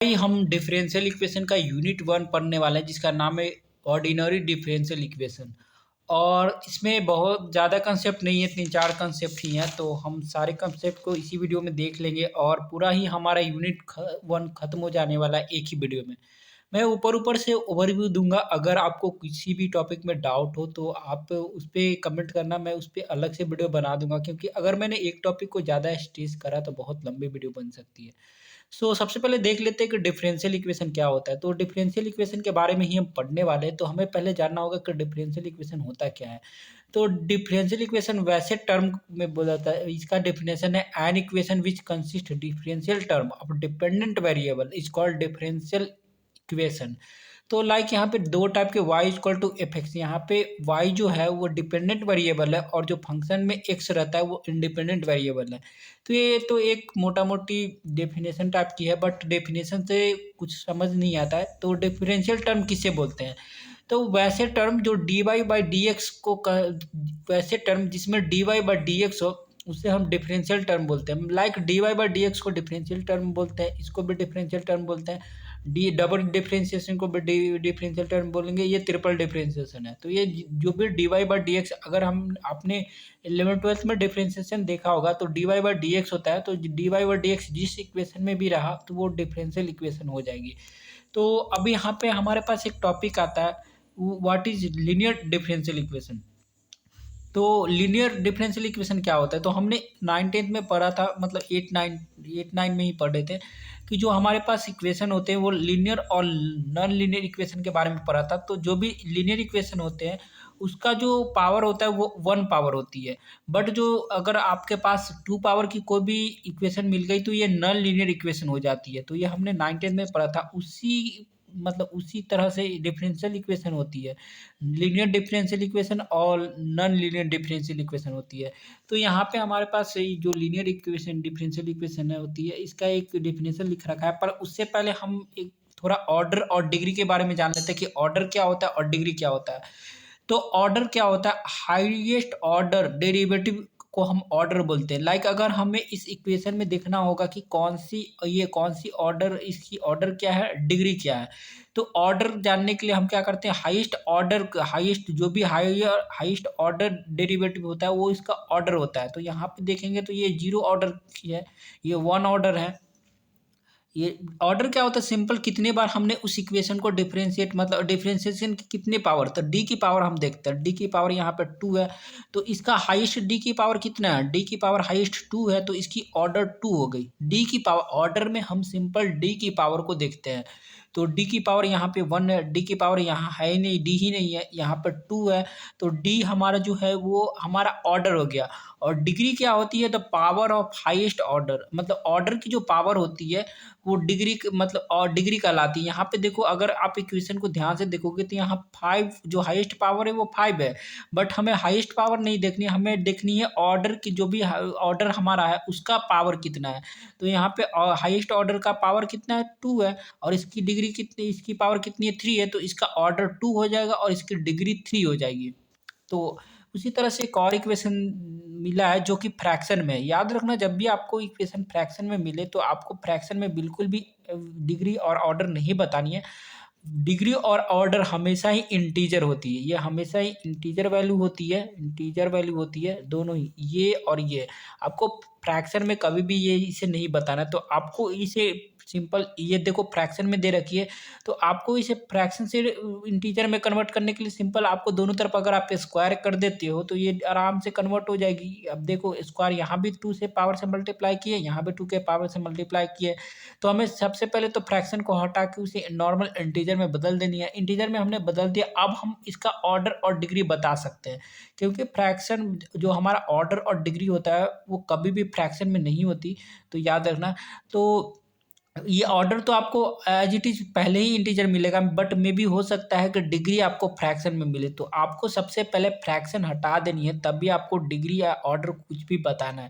भाई हम differential equation का यूनिट 1 पढ़ने वाले हैं जिसका नाम है ऑर्डिनरी डिफरेंशियल इक्वेशन। और इसमें बहुत ज़्यादा कंसेप्ट नहीं है, 3-4 कंसेप्ट ही हैं, तो हम सारे कंसेप्ट को इसी वीडियो में देख लेंगे और पूरा ही हमारा यूनिट 1 खत्म हो जाने वाला है एक ही वीडियो में। मैं ऊपर ऊपर से ओवरव्यू दूंगा। अगर आपको किसी भी टॉपिक में डाउट हो तो आप उस पर कमेंट करना, मैं उस पर अलग से वीडियो बना दूंगा, क्योंकि अगर मैंने एक टॉपिक को ज़्यादा स्ट्रेस करा तो बहुत लंबी वीडियो बन सकती है। सबसे पहले देख लेते हैं कि डिफरेंशियल इक्वेशन क्या होता है। तो डिफरेंशियल इक्वेशन के बारे में ही हम पढ़ने वाले हैं, तो हमें पहले जानना होगा कि डिफरेंशियल इक्वेशन होता क्या है। तो डिफरेंशियल इक्वेशन वैसे टर्म में बोला जाता है, इसका डेफिनेशन है an equation which consist differential term of dependent variable is called differential equation. तो लाइक यहाँ पे दो टाइप के y equal to f x, यहाँ पे y जो है वो डिपेंडेंट वेरिएबल है और जो फंक्शन में x रहता है वो इंडिपेंडेंट वेरिएबल है। तो ये तो एक मोटा मोटी डेफिनेशन टाइप की है, बट डेफिनेशन से कुछ समझ नहीं आता है। तो डिफरेंशियल टर्म किसे बोलते हैं? तो वैसे टर्म जो d y by d x वैसे टर्म जिसमें d y by d x हो उसे हम डिफरेंशियल टर्म बोलते हैं। Like d y by d x को डिफरेंशियल टर्म बोलते हैं, इसको भी डिफरेंशियल टर्म बोलते हैं। डी डबल डिफरेंशिएशन को भी डिफरेंशियल टर्म बोलेंगे, ये ट्रिपल डिफरेंशिएशन है। तो ये जो भी d y by d x, अगर हम आपने 11th-12th में डिफरेंशिएशन देखा होगा तो d y by d x होता है। तो d y by d x जिस इक्वेशन में भी रहा तो वो डिफरेंशियल इक्वेशन हो जाएगी। तो अभी यहाँ पे हमारे पास एक टॉपिक आता है, what is linear differential equation. तो लीनियर डिफरेंशियल इक्वेशन क्या होता है? तो हमने 9th-10th में पढ़ा था, मतलब 8-9 में ही पढ़े थे कि जो हमारे पास इक्वेशन होते हैं वो लीनियर और नॉन लीनियर इक्वेशन के बारे में पढ़ा था। तो जो भी लीनियर इक्वेशन होते हैं उसका जो पावर होता है वो 1 पावर होती है। बट जो अगर आपके पास 2 पावर की कोई भी इक्वेशन मिल गई तो ये नॉन लीनियर इक्वेशन हो जाती है। तो ये हमने 9th-10th में पढ़ा था। उसी तरह से डिफरेंशियल इक्वेशन होती है, लीनियर डिफरेंशियल इक्वेशन और नॉन लीनियर डिफरेंशियल इक्वेशन होती है। तो यहाँ पे हमारे पास ये जो लीनियर इक्वेशन डिफरेंशियल इक्वेशन है होती है, इसका एक डेफिनेशन लिख रखा है। पर उससे पहले हम एक थोड़ा ऑर्डर और डिग्री के बारे में जान लेते हैं कि ऑर्डर क्या होता है और डिग्री क्या होता है। तो ऑर्डर क्या होता है? हाईएस्ट ऑर्डर डेरिवेटिव को हम ऑर्डर बोलते हैं। लाइक अगर हमें इस इक्वेशन में देखना होगा कि कौन सी ऑर्डर, इसकी ऑर्डर क्या है, डिग्री क्या है। तो ऑर्डर जानने के लिए हम क्या करते हैं, हाईएस्ट जो भी हाईएस्ट ऑर्डर डेरिवेटिव होता है वो इसका ऑर्डर होता है। तो यहाँ पे देखेंगे तो ये 0 ऑर्डर की है, ये 1 ऑर्डर है। ये ऑर्डर क्या होता है? सिंपल, कितने बार हमने उस इक्वेशन को डिफरेंशिएट, मतलब डिफरेंशिएशन की कितने पावर, तो डी की पावर हम देखते हैं। डी की पावर यहाँ पे 2 है, तो इसका हाईएस्ट डी की पावर कितना है? डी की पावर हाईएस्ट 2 है, तो इसकी ऑर्डर 2 हो गई। डी की पावर, ऑर्डर में हम सिंपल डी की पावर को देखते हैं। तो डी की पावर यहाँ पे 1 है, डी की पावर यहाँ है ही नहीं, डी ही नहीं है, यहाँ पर 2 है। तो डी हमारा जो है वो हमारा ऑर्डर हो गया। और डिग्री क्या होती है? The power of highest order, मतलब ऑर्डर की जो पावर होती है वो मतलब और डिग्री कहलाती है। यहाँ पे देखो, अगर आप इक्वेशन को ध्यान से देखोगे तो यहाँ 5 जो हाईएस्ट पावर है वो 5 है। बट हमें हाईएस्ट पावर नहीं देखनी है, हमें देखनी है ऑर्डर की, जो भी ऑर्डर हमारा है उसका पावर कितना है। तो यहाँ पे हाईएस्ट ऑर्डर का पावर कितना है? 2 है। और इसकी डिग्री कितनी, इसकी पावर कितनी है? 3 है। तो इसका ऑर्डर 2 हो जाएगा और इसकी डिग्री 3 हो जाएगी। तो उसी तरह से एक और इक्वेशन मिला है जो कि फ्रैक्शन में है। याद रखना, जब भी आपको इक्वेशन फ्रैक्शन में मिले तो आपको फ्रैक्शन में बिल्कुल भी डिग्री और ऑर्डर नहीं बतानी है। डिग्री और ऑर्डर हमेशा ही इंटीजर होती है, ये हमेशा ही इंटीजर वैल्यू होती है, दोनों ही, ये और ये। आपको फ्रैक्शन में कभी भी ये इसे नहीं बताना। तो आपको इसे सिंपल, ये देखो फ्रैक्शन में दे रखी है, तो आपको इसे फ्रैक्शन से इंटीजर में कन्वर्ट करने के लिए सिंपल आपको दोनों तरफ अगर आप स्क्वायर कर देते हो तो ये आराम से कन्वर्ट हो जाएगी। अब देखो, स्क्वायर यहाँ भी 2 से पावर से मल्टीप्लाई किए, यहाँ भी 2 के पावर से मल्टीप्लाई किए। तो हमें सबसे पहले तो फ्रैक्शन को हटा के उसे नॉर्मल इंटीजर में बदल देनी है। इंटीजर में हमने बदल दिया, अब हम इसका ऑर्डर और डिग्री बता सकते हैं। क्योंकि फ्रैक्शन जो हमारा ऑर्डर और डिग्री होता है वो कभी भी फ्रैक्शन में नहीं होती, तो याद रखना। तो ये ऑर्डर तो आपको एज इट इज पहले ही इंटीजर मिलेगा, बट मे भी हो सकता है कि डिग्री आपको फ्रैक्शन में मिले। तो आपको सबसे पहले फ्रैक्शन हटा देनी है, तभी आपको डिग्री या ऑर्डर कुछ भी बताना है।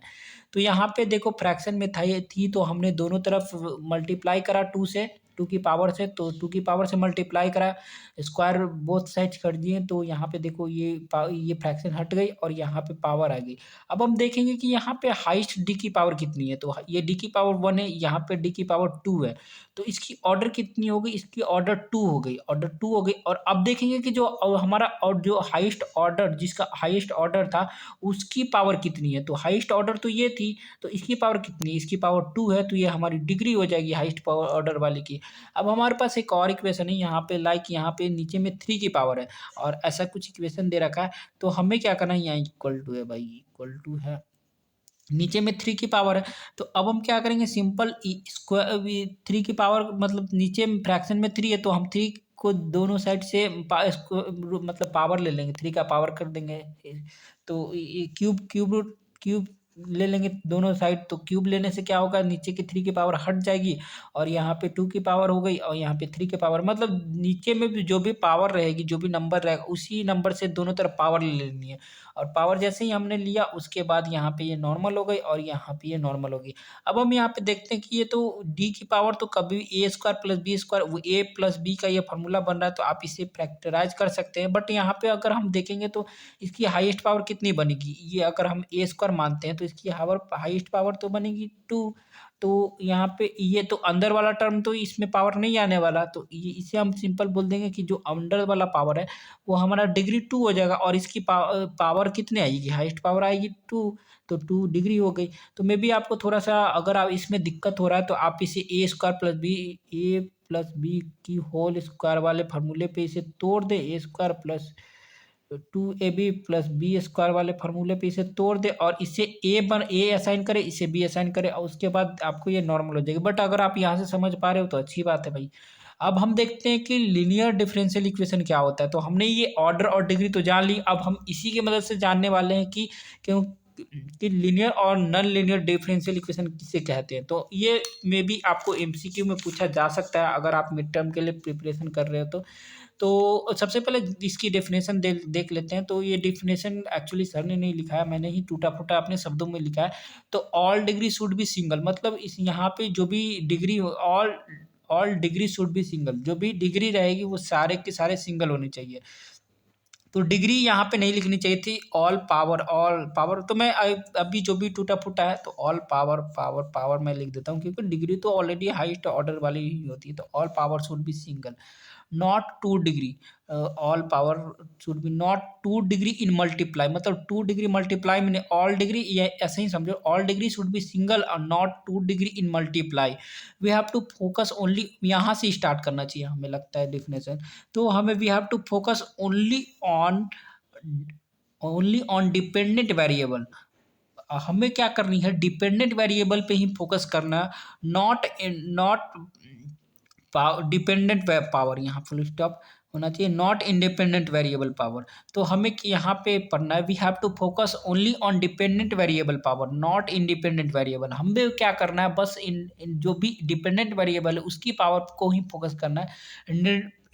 तो यहाँ पे देखो फ्रैक्शन में थी तो हमने दोनों तरफ मल्टीप्लाई करा 2 से, टू की पावर से, तो टू की पावर से मल्टीप्लाई करा, स्क्वायर बोथ साइड्स कर दिए, तो यहाँ पे देखो ये फ्रैक्शन हट गई और यहाँ पे पावर आ गई। अब हम देखेंगे कि यहाँ पे हाईएस्ट डी की पावर कितनी है, तो ये डी की पावर 1 है, यहाँ पे डी की पावर 2 है, तो इसकी ऑर्डर कितनी हो गई, इसकी ऑर्डर 2 हो गई, ऑर्डर 2 हो गई। और अब देखेंगे कि जो हमारा और जो हाईएस्ट ऑर्डर, जिसका हाईएस्ट ऑर्डर था उसकी पावर कितनी है, तो हाईएस्ट ऑर्डर तो ये थी, तो इसकी पावर कितनी है, इसकी पावर 2 है, तो ये हमारी डिग्री हो जाएगी हाईएस्ट पावर ऑर्डर वाले की। अब हमारे पास एक और इक्वेशन है यहाँ पे, लाइक यहाँ पे नीचे में 3 की पावर है और ऐसा कुछ इक्वेशन दे रखा है, तो हमें क्या करना है, यहाँ इक्वल टू है भाई, इक्वल टू है, नीचे में 3 की पावर है, तो अब हम क्या करेंगे, सिंपल स्क्वायर 3 की पावर मतलब नीचे में फ्रैक्शन में 3 है, तो हम 3 को दोनों साइड से मतलब पावर ले लेंगे, 3 का पावर कर देंगे, तो ये क्यूब क्यूब रूट क्यूब ले लेंगे दोनों साइड, तो क्यूब लेने से क्या होगा, नीचे की 3 की पावर हट जाएगी और यहाँ पे 2 की पावर हो गई और यहाँ पे 3 की पावर, मतलब नीचे में भी जो भी पावर रहेगी, जो भी नंबर रहेगा उसी नंबर से दोनों तरफ पावर ले लेनी है। और पावर जैसे ही हमने लिया उसके बाद यहाँ पे ये नॉर्मल हो गई और यहाँ पे ये नॉर्मल होगी। अब हम यहाँ पे देखते हैं कि ये तो डी की पावर तो कभी ए स्क्वायर प्लस बी स्क्वायर, वो ए प्लस बी का ये फॉर्मूला बन रहा है, तो आप इसे फैक्टराइज कर सकते हैं, बट यहाँ पे अगर हम देखेंगे तो इसकी हाईएस्ट पावर कितनी बनेगी, ये अगर हम ए स्क्वायर मानते हैं तो इसकी हाईएस्ट पावर तो बनेगी 2, तो यहाँ पे ये तो अंदर वाला टर्म तो इसमें पावर नहीं आने वाला, तो ये इसे हम सिंपल बोल देंगे कि जो अंदर वाला पावर है वो हमारा डिग्री 2 हो जाएगा और इसकी पावर कितने आएगी, हाईएस्ट पावर आएगी 2, तो 2 डिग्री हो गई। तो मे बी आपको थोड़ा सा अगर आप इसमें दिक्कत हो रहा है तो आप इसे ए प्लस बी की होल स्क्वायर वाले फार्मूले पे इसे तोड़ दे, A square plus 2ab plus B square वाले फार्मूले पे इसे तोड़ दे और इसे ए असाइन करे, इसे बी असाइन करे और उसके बाद आपको ये नॉर्मल हो जाएगी। बट अगर आप यहाँ से समझ पा रहे हो तो अच्छी बात है भाई। अब हम देखते हैं कि लीनियर डिफरेंशियल इक्वेशन क्या होता है, तो हमने ये ऑर्डर और डिग्री तो जान ली, अब हम इसी की मदद से जानने वाले हैं कि क्यों कि लीनियर और नॉन लीनियर डिफरेंशियल इक्वेशन किसे कहते हैं। तो ये मे बी आपको एमसीक्यू में पूछा जा सकता है अगर आप मिड टर्म के लिए प्रिपरेशन कर रहे हो तो सबसे पहले इसकी डेफिनेशन देख लेते हैं। तो ये डेफिनेशन एक्चुअली सर ने नहीं लिखा है, मैंने ही टूटा-फूटा अपने शब्दों में लिखा है। तो all degree should be single, मतलब इस यहाँ पे जो भी degree all degree should be single, जो भी डिग्री रहेगी वो सारे के सारे सिंगल होने चाहिए। तो डिग्री यहाँ पे नहीं लिखनी चाहिए थी, ऑल पावर तो मैं अभी जो भी टूटा-फूटा है तो ऑल पावर मैं लिख देता हूँ क्योंकि डिग्री तो ऑलरेडी हाईएस्ट ऑर्डर वाली ही होती है। तो all power should be single, not 2 degree, all power should be not 2 degree in multiply, मतलब 2 डिग्री मल्टीप्लाई मैंने ऑल डिग्री, ये ऐसे ही समझो, all degree should be single और not 2 degree in multiply. We have to focus only, यहाँ से start करना चाहिए हमें लगता है डेफिनेशन। तो हमें we have to focus only on dependent variable, हमें क्या करनी है, डिपेंडेंट वेरिएबल पे ही फोकस करना, नॉट डिपेंडेंट पावर, यहाँ फुल स्टॉप होना चाहिए, नॉट इंडिपेंडेंट वेरिएबल पावर। तो हमें यहाँ पे पढ़ना है, we have to focus only on dependent variable power not independent variable. हमें क्या करना है, बस इन जो भी डिपेंडेंट वेरिएबल है उसकी पावर को ही फोकस करना है,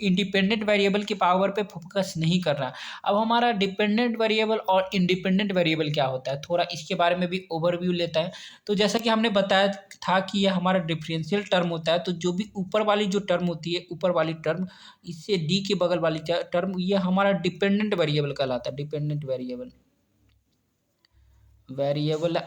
इंडिपेंडेंट वेरिएबल की पावर पे फोकस नहीं करना। अब हमारा डिपेंडेंट वेरिएबल और इंडिपेंडेंट वेरिएबल क्या होता है, थोड़ा इसके बारे में भी ओवरव्यू लेता है। तो जैसा कि हमने बताया था कि यह हमारा डिफरेंशियल टर्म होता है, तो जो भी ऊपर वाली जो टर्म होती है, ऊपर वाली टर्म, इससे डी के बगल वाली टर्म, ये हमारा डिपेंडेंट वेरिएबल कहलाता है, डिपेंडेंट वेरिएबल है।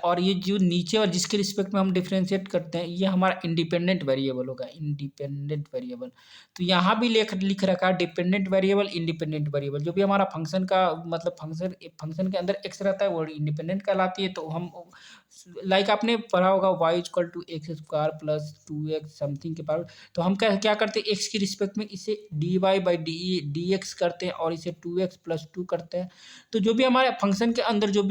और ये जो नीचे और जिसके रिस्पेक्ट में हम डिफरेंशिएट करते हैं ये हमारा इंडिपेंडेंट वेरिएबल होगा, इंडिपेंडेंट वेरिएबल। तो यहाँ भी लिख रखा है डिपेंडेंट वेरिएबल, इंडिपेंडेंट वेरिएबल, जो भी हमारा फंक्शन का मतलब फंक्शन के अंदर एक्स रहता है वो इंडिपेंडेंट कहलाती है। तो हम लाइक आपने पढ़ा होगा y equal to x square plus 2x something के पावर, तो हम क्या करते हैं, एक्स के रिस्पेक्ट में इसे d y by d x करते हैं और इसे 2x प्लस 2 करते हैं। तो जो भी हमारे फंक्शन के अंदर जो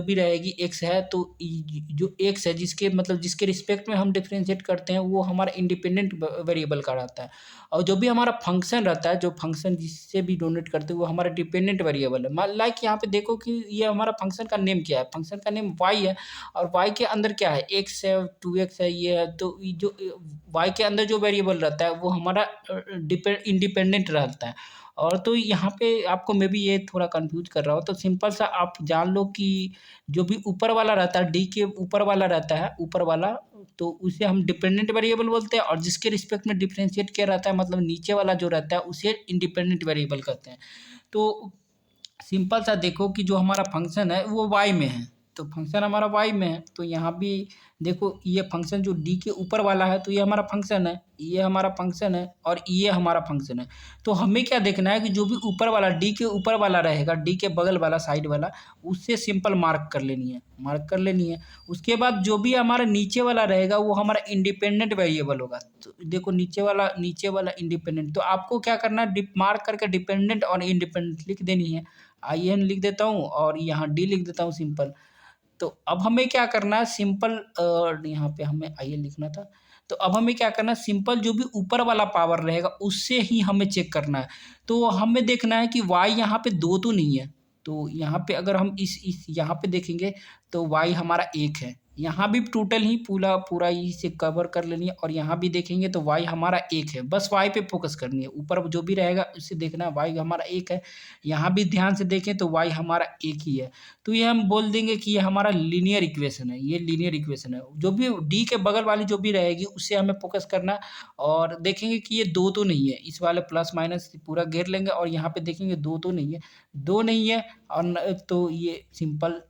भी रहेगी एक्स है, तो जो एक्स है जिसके मतलब जिसके रिस्पेक्ट में हम डिफरेंशिएट करते हैं वो हमारा इंडिपेंडेंट वेरिएबल का रहता है। और जो भी हमारा फंक्शन रहता है, जो फंक्शन जिससे भी डोनेट करते हैं वो हमारा डिपेंडेंट वेरिएबल है। लाइक यहाँ पे देखो कि ये हमारा फंक्शन का नेम क्या है, फंक्शन का नेम वाई है और वाई के अंदर क्या है, एक्स है, 2x है, ये है। तो जो वाई के अंदर जो वेरिएबल रहता है वो हमारा इंडिपेंडेंट रहता है। और तो यहाँ पे आपको मे बी ये थोड़ा कंफ्यूज कर रहा हो, तो सिंपल सा आप जान लो कि जो भी ऊपर वाला रहता है, डी के ऊपर वाला रहता है, ऊपर वाला तो उसे हम डिपेंडेंट वेरिएबल बोलते हैं, और जिसके रिस्पेक्ट में डिफरेंशिएट किया रहता है मतलब नीचे वाला जो रहता है उसे इंडिपेंडेंट वेरिएबल कहते हैं। तो सिंपल सा देखो कि जो हमारा फंक्शन है वो वाई में है, तो फंक्शन हमारा वाई में है, तो यहाँ भी देखो ये फंक्शन जो डी के ऊपर वाला है तो ये हमारा फंक्शन है, ये हमारा फंक्शन है और ये हमारा फंक्शन है। तो हमें क्या देखना है कि जो भी ऊपर वाला डी के ऊपर वाला रहेगा, डी के बगल वाला साइड वाला, उससे सिंपल मार्क कर लेनी है, मार्क कर लेनी है। उसके बाद जो भी हमारा नीचे वाला रहेगा वो हमारा इंडिपेंडेंट वेरिएबल होगा। तो देखो नीचे वाला इंडिपेंडेंट, तो आपको क्या करना है, मार्क करके डिपेंडेंट और इंडिपेंडेंट लिख देनी है। आई एन लिख देता हूँ और यहाँ डी लिख देता हूँ सिंपल। तो अब हमें क्या करना है सिंपल, यहाँ पे हमें आई एन लिखना था। तो अब हमें क्या करना है, सिंपल जो भी ऊपर वाला पावर रहेगा उससे ही हमें चेक करना है। तो हमें देखना है कि वाई यहाँ पे 2 तो नहीं है, तो यहाँ पे अगर हम इस यहाँ पे देखेंगे तो वाई हमारा 1 है। यहाँ भी टोटल ही पूरा पूरा इसे कवर कर लेनी है, और यहाँ भी देखेंगे तो वाई हमारा 1 है। बस वाई पे फोकस करनी है, ऊपर जो भी रहेगा उससे देखना है वाई हमारा 1 है। यहाँ भी ध्यान से देखें तो वाई हमारा 1 ही है। तो ये हम बोल देंगे कि ये हमारा लीनियर इक्वेशन है, ये लीनियर इक्वेशन है। जो भी डी के बगल वाली जो भी रहेगी उससे हमें फोकस करना, और देखेंगे कि ये 2 तो नहीं है, इस वाले प्लस माइनस पूरा घेर लेंगे, और यहाँ पे देखेंगे 2 तो नहीं है, 2 नहीं है, और तो ये सिंपल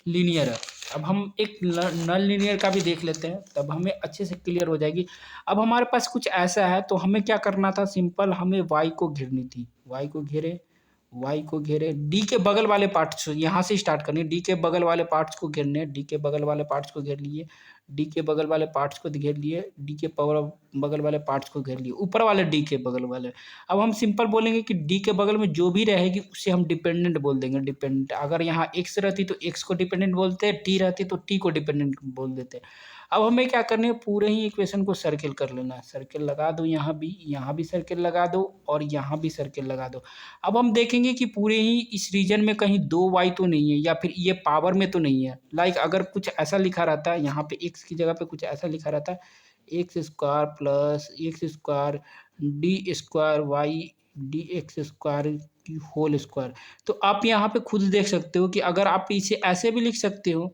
लीनियर है। अब हम एक नॉन लीनियर का भी देख लेते हैं, तब हमें अच्छे से क्लियर हो जाएगी। अब हमारे पास कुछ ऐसा है, तो हमें क्या करना था, सिंपल हमें वाई को घेरनी थी, वाई को घेरे, डी के बगल वाले पार्ट्स यहाँ से स्टार्ट करनी है, डी के बगल वाले पार्ट्स को घेरने हैं, डी के बगल वाले पार्ट्स को घेर लिए, डी के बगल वाले पार्ट्स को घेर लिए, डी के बगल वाले पार्ट्स को घेर लिए, ऊपर वाले डी के बगल वाले। अब हम सिंपल बोलेंगे कि डी के बगल में जो भी रहेगी उसे हम डिपेंडेंट बोल देंगे, डिपेंडेंट। अगर यहाँ एक्स रहती तो एक्स को डिपेंडेंट बोलते हैं, टी रहती तो टी को डिपेंडेंट बोल देते हैं। अब हमें क्या करना है, पूरे ही इक्वेशन को सर्किल कर लेना है, सर्किल लगा दो, यहाँ भी सर्किल लगा दो, और यहाँ भी सर्किल लगा दो। अब हम देखेंगे कि पूरे ही इस रीजन में कहीं 2 वाई तो नहीं है, या फिर ये पावर में तो नहीं है। लाइक अगर कुछ ऐसा लिखा रहता है, यहाँ पे एक्स की जगह पे कुछ ऐसा लिखा रहता है, x square plus x square d square y d x square की होल स्क्वायर, तो आप यहाँ पे खुद देख सकते हो कि अगर आप इसे ऐसे भी लिख सकते हो,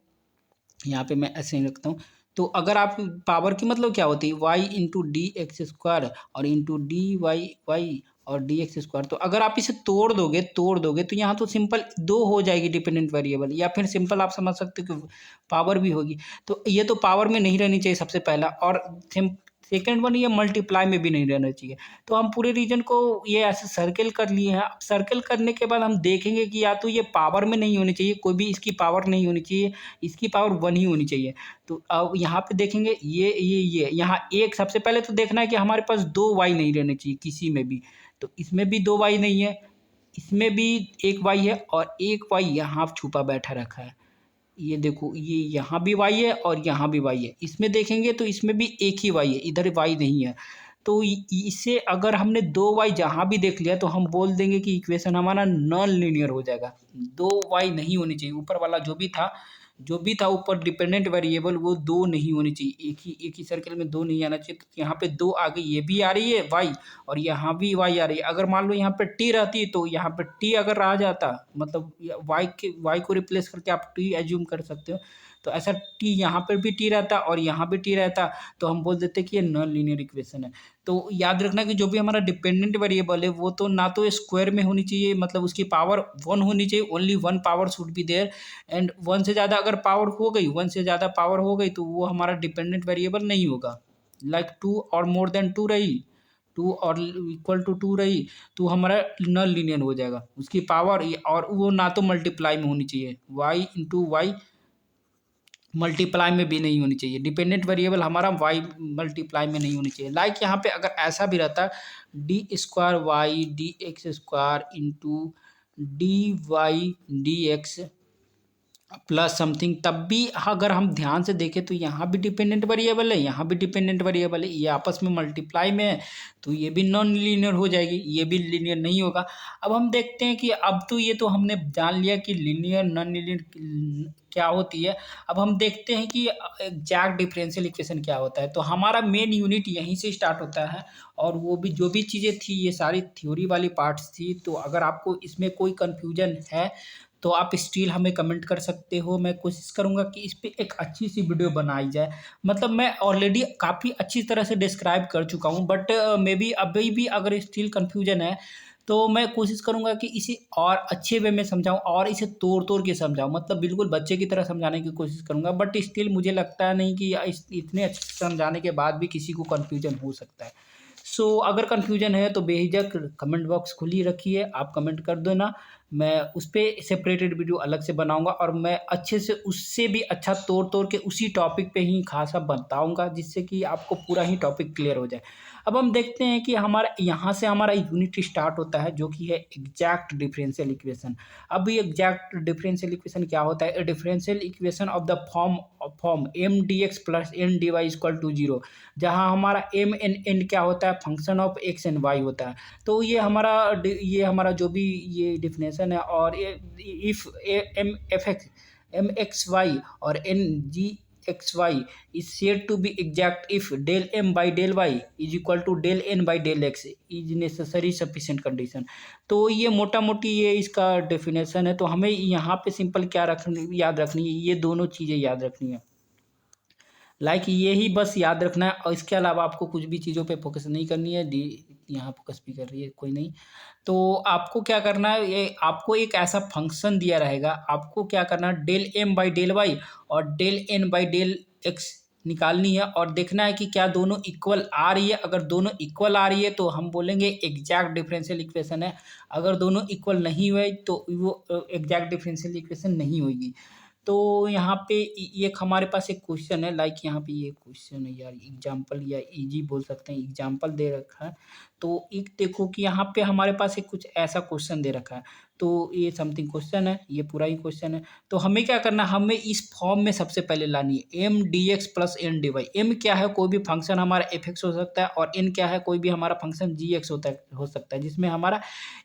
यहाँ पे मैं ऐसे ही रखता हूँ। तो अगर आप पावर की मतलब क्या होती है, y into d x square और इंटू डी वाई वाई और डी एक्स स्क्वायर। तो अगर आप इसे तोड़ दोगे तो यहाँ तो सिंपल 2 हो जाएगी डिपेंडेंट वेरिएबल, या फिर सिंपल आप समझ सकते हो कि पावर भी होगी। तो ये तो पावर में नहीं रहनी चाहिए सबसे पहला, और सेकेंड वन ये मल्टीप्लाई में भी नहीं रहना चाहिए। तो हम पूरे रीजन को ये ऐसे सर्किल कर लिए हैं। अब सर्किल करने के बाद हम देखेंगे कि या तो ये पावर में नहीं होनी चाहिए, कोई भी इसकी पावर नहीं होनी चाहिए, इसकी पावर 1 ही होनी चाहिए। तो अब यहाँ पे देखेंगे ये यहाँ एक सबसे पहले तो देखना है कि हमारे पास 2 वाई नहीं रहने चाहिए किसी में भी। तो इसमें भी 2 वाई नहीं है, इसमें भी 1 वाई है, और 1 वाई यहाँ छुपा बैठा रखा है। ये देखो ये यहाँ भी वाई है और यहाँ भी वाई है। इसमें देखेंगे तो इसमें भी एक ही वाई है, इधर वाई नहीं है। तो इसे अगर हमने 2 वाई जहाँ भी देख लिया तो हम बोल देंगे कि इक्वेशन हमारा नॉन लीनियर हो जाएगा। 2 वाई नहीं होनी चाहिए, ऊपर वाला जो भी था ऊपर डिपेंडेंट वेरिएबल, वो 2 नहीं होनी चाहिए, एक ही सर्कल में 2 नहीं आना चाहिए। तो यहाँ पे 2 आ गई, ये भी आ रही है वाई और यहाँ भी वाई आ रही है। अगर मान लो यहाँ पे टी रहती तो यहाँ पे टी अगर आ जाता, मतलब वाई को रिप्लेस करके आप टी एज्यूम कर सकते हो। तो ऐसा टी यहाँ पर भी टी रहता और यहाँ भी टी रहता, तो हम बोल देते कि ये नॉन लीनियर इक्वेशन है। तो याद रखना कि जो भी हमारा डिपेंडेंट वेरिएबल है वो तो ना तो स्क्वायर में होनी चाहिए, मतलब उसकी पावर 1 होनी चाहिए, only 1 power should be there, and 1 से ज़्यादा अगर पावर हो गई, 1 से ज़्यादा पावर हो गई तो वो हमारा डिपेंडेंट वेरिएबल नहीं होगा। लाइक 2 और मोर देन 2 रही, 2 और इक्वल टू 2 रही, तो हमारा नॉन लीनियर हो जाएगा उसकी पावर, और वो ना तो मल्टीप्लाई में होनी चाहिए, वाई इंटू वाई मल्टीप्लाई में भी नहीं होनी चाहिए। डिपेंडेंट वेरिएबल हमारा वाई मल्टीप्लाई में नहीं होनी चाहिए। लाइक यहाँ पे अगर ऐसा भी रहता, d square y d x square into d y d x plus something, तब भी अगर हम ध्यान से देखें तो यहाँ भी डिपेंडेंट वेरिएबल है, यहाँ भी डिपेंडेंट वेरिएबल है, ये आपस में मल्टीप्लाई में है, तो ये भी नॉन लीनियर हो जाएगी, ये भी लीनियर नहीं होगा। अब हम देखते हैं कि अब तो ये तो हमने जान लिया कि लीनियर नॉन लीनियर क्या होती है। अब हम देखते हैं कि एग्जैक्ट डिफरेंशियल इक्वेशन क्या होता है। तो हमारा मेन यूनिट यहीं से स्टार्ट होता है, और वो भी जो भी चीज़ें थी ये सारी थ्योरी वाली पार्ट्स थी। तो अगर आपको इसमें कोई कन्फ्यूजन है तो आप स्टिल हमें कमेंट कर सकते हो। मैं कोशिश करूँगा कि इस पे एक अच्छी सी वीडियो बनाई जाए। मतलब मैं ऑलरेडी काफ़ी अच्छी तरह से डिस्क्राइब कर चुका हूँ, बट मे बी अभी भी अगर स्टिल कन्फ्यूजन है तो मैं कोशिश करूँगा कि इसे और अच्छे वे में समझाऊँ और इसे तोड़-तोड़ के समझाऊँ। मतलब बिल्कुल बच्चे की तरह समझाने की कोशिश करूँगा, बट स्टिल मुझे लगता है नहीं कि इस इतने अच्छे से समझाने के बाद भी किसी को कन्फ्यूजन हो सकता है। सो अगर कन्फ्यूजन है तो बेझिझक कमेंट बॉक्स खुली ही रखिए, आप कमेंट कर देना। मैं उस पे सेपरेटेड वीडियो अलग से बनाऊँगा और मैं अच्छे से उससे भी अच्छा तोड़-तोड़ के उसी टॉपिक पे ही ख़ासा बताऊँगा, जिससे कि आपको पूरा ही टॉपिक क्लियर हो जाए। अब हम देखते हैं कि हमारा यहाँ से हमारा यूनिट स्टार्ट होता है, जो कि है एग्जैक्ट डिफरेंशियल इक्वेशन। अब ये एग्जैक्ट डिफरेंशियल इक्वेशन क्या होता है? A differential equation of the form M D x plus N D Y equal to zero, जहाँ हमारा एम एन एन क्या होता है? Function of x and y होता है। तो ये हमारा जो भी ये डिफिनेशन है, और ये इफ एम एक्स वाई और N g x y is said to be exact if del m by del y is equal to del n by del x is necessary sufficient condition। तो ये मोटा मोटी ये इसका definition है। तो हमें यहाँ पे सिंपल क्या याद रखनी है, ये दोनों चीज़ें याद रखनी है। ये ही बस याद रखना है, और इसके अलावा आपको कुछ भी चीज़ों पे फोकस नहीं करनी है। डी यहाँ फोकस भी कर रही है, कोई नहीं। तो आपको क्या करना है, ये आपको एक ऐसा फंक्शन दिया रहेगा, आपको क्या करना है, del M by del Y और del N by del X निकालनी है, और देखना है कि क्या दोनों इक्वल आ रही है। अगर दोनों इक्वल आ रही है तो हम बोलेंगे एग्जैक्ट डिफरेंशियल इक्वेशन है। अगर दोनों इक्वल नहीं हुए तो वो एग्जैक्ट डिफरेंशियल इक्वेशन नहीं होगी। तो यहाँ पे एक हमारे पास एक क्वेश्चन है, यहाँ पे ये क्वेश्चन है यार, एग्जाम्पल या इजी बोल सकते हैं, एग्जाम्पल दे रखा है। तो एक देखो कि यहाँ पे हमारे पास एक कुछ ऐसा क्वेश्चन दे रखा है। तो ये समथिंग क्वेश्चन है, ये पूरा ही क्वेश्चन है। तो हमें क्या करना है, हमें इस फॉर्म में सबसे पहले लानी है M D x plus N D y. M क्या है? कोई भी फंक्शन हमारा एफ एक्स हो सकता है, और एन क्या है? कोई भी हमारा फंक्शन जी एक्स हो सकता है, जिसमें हमारा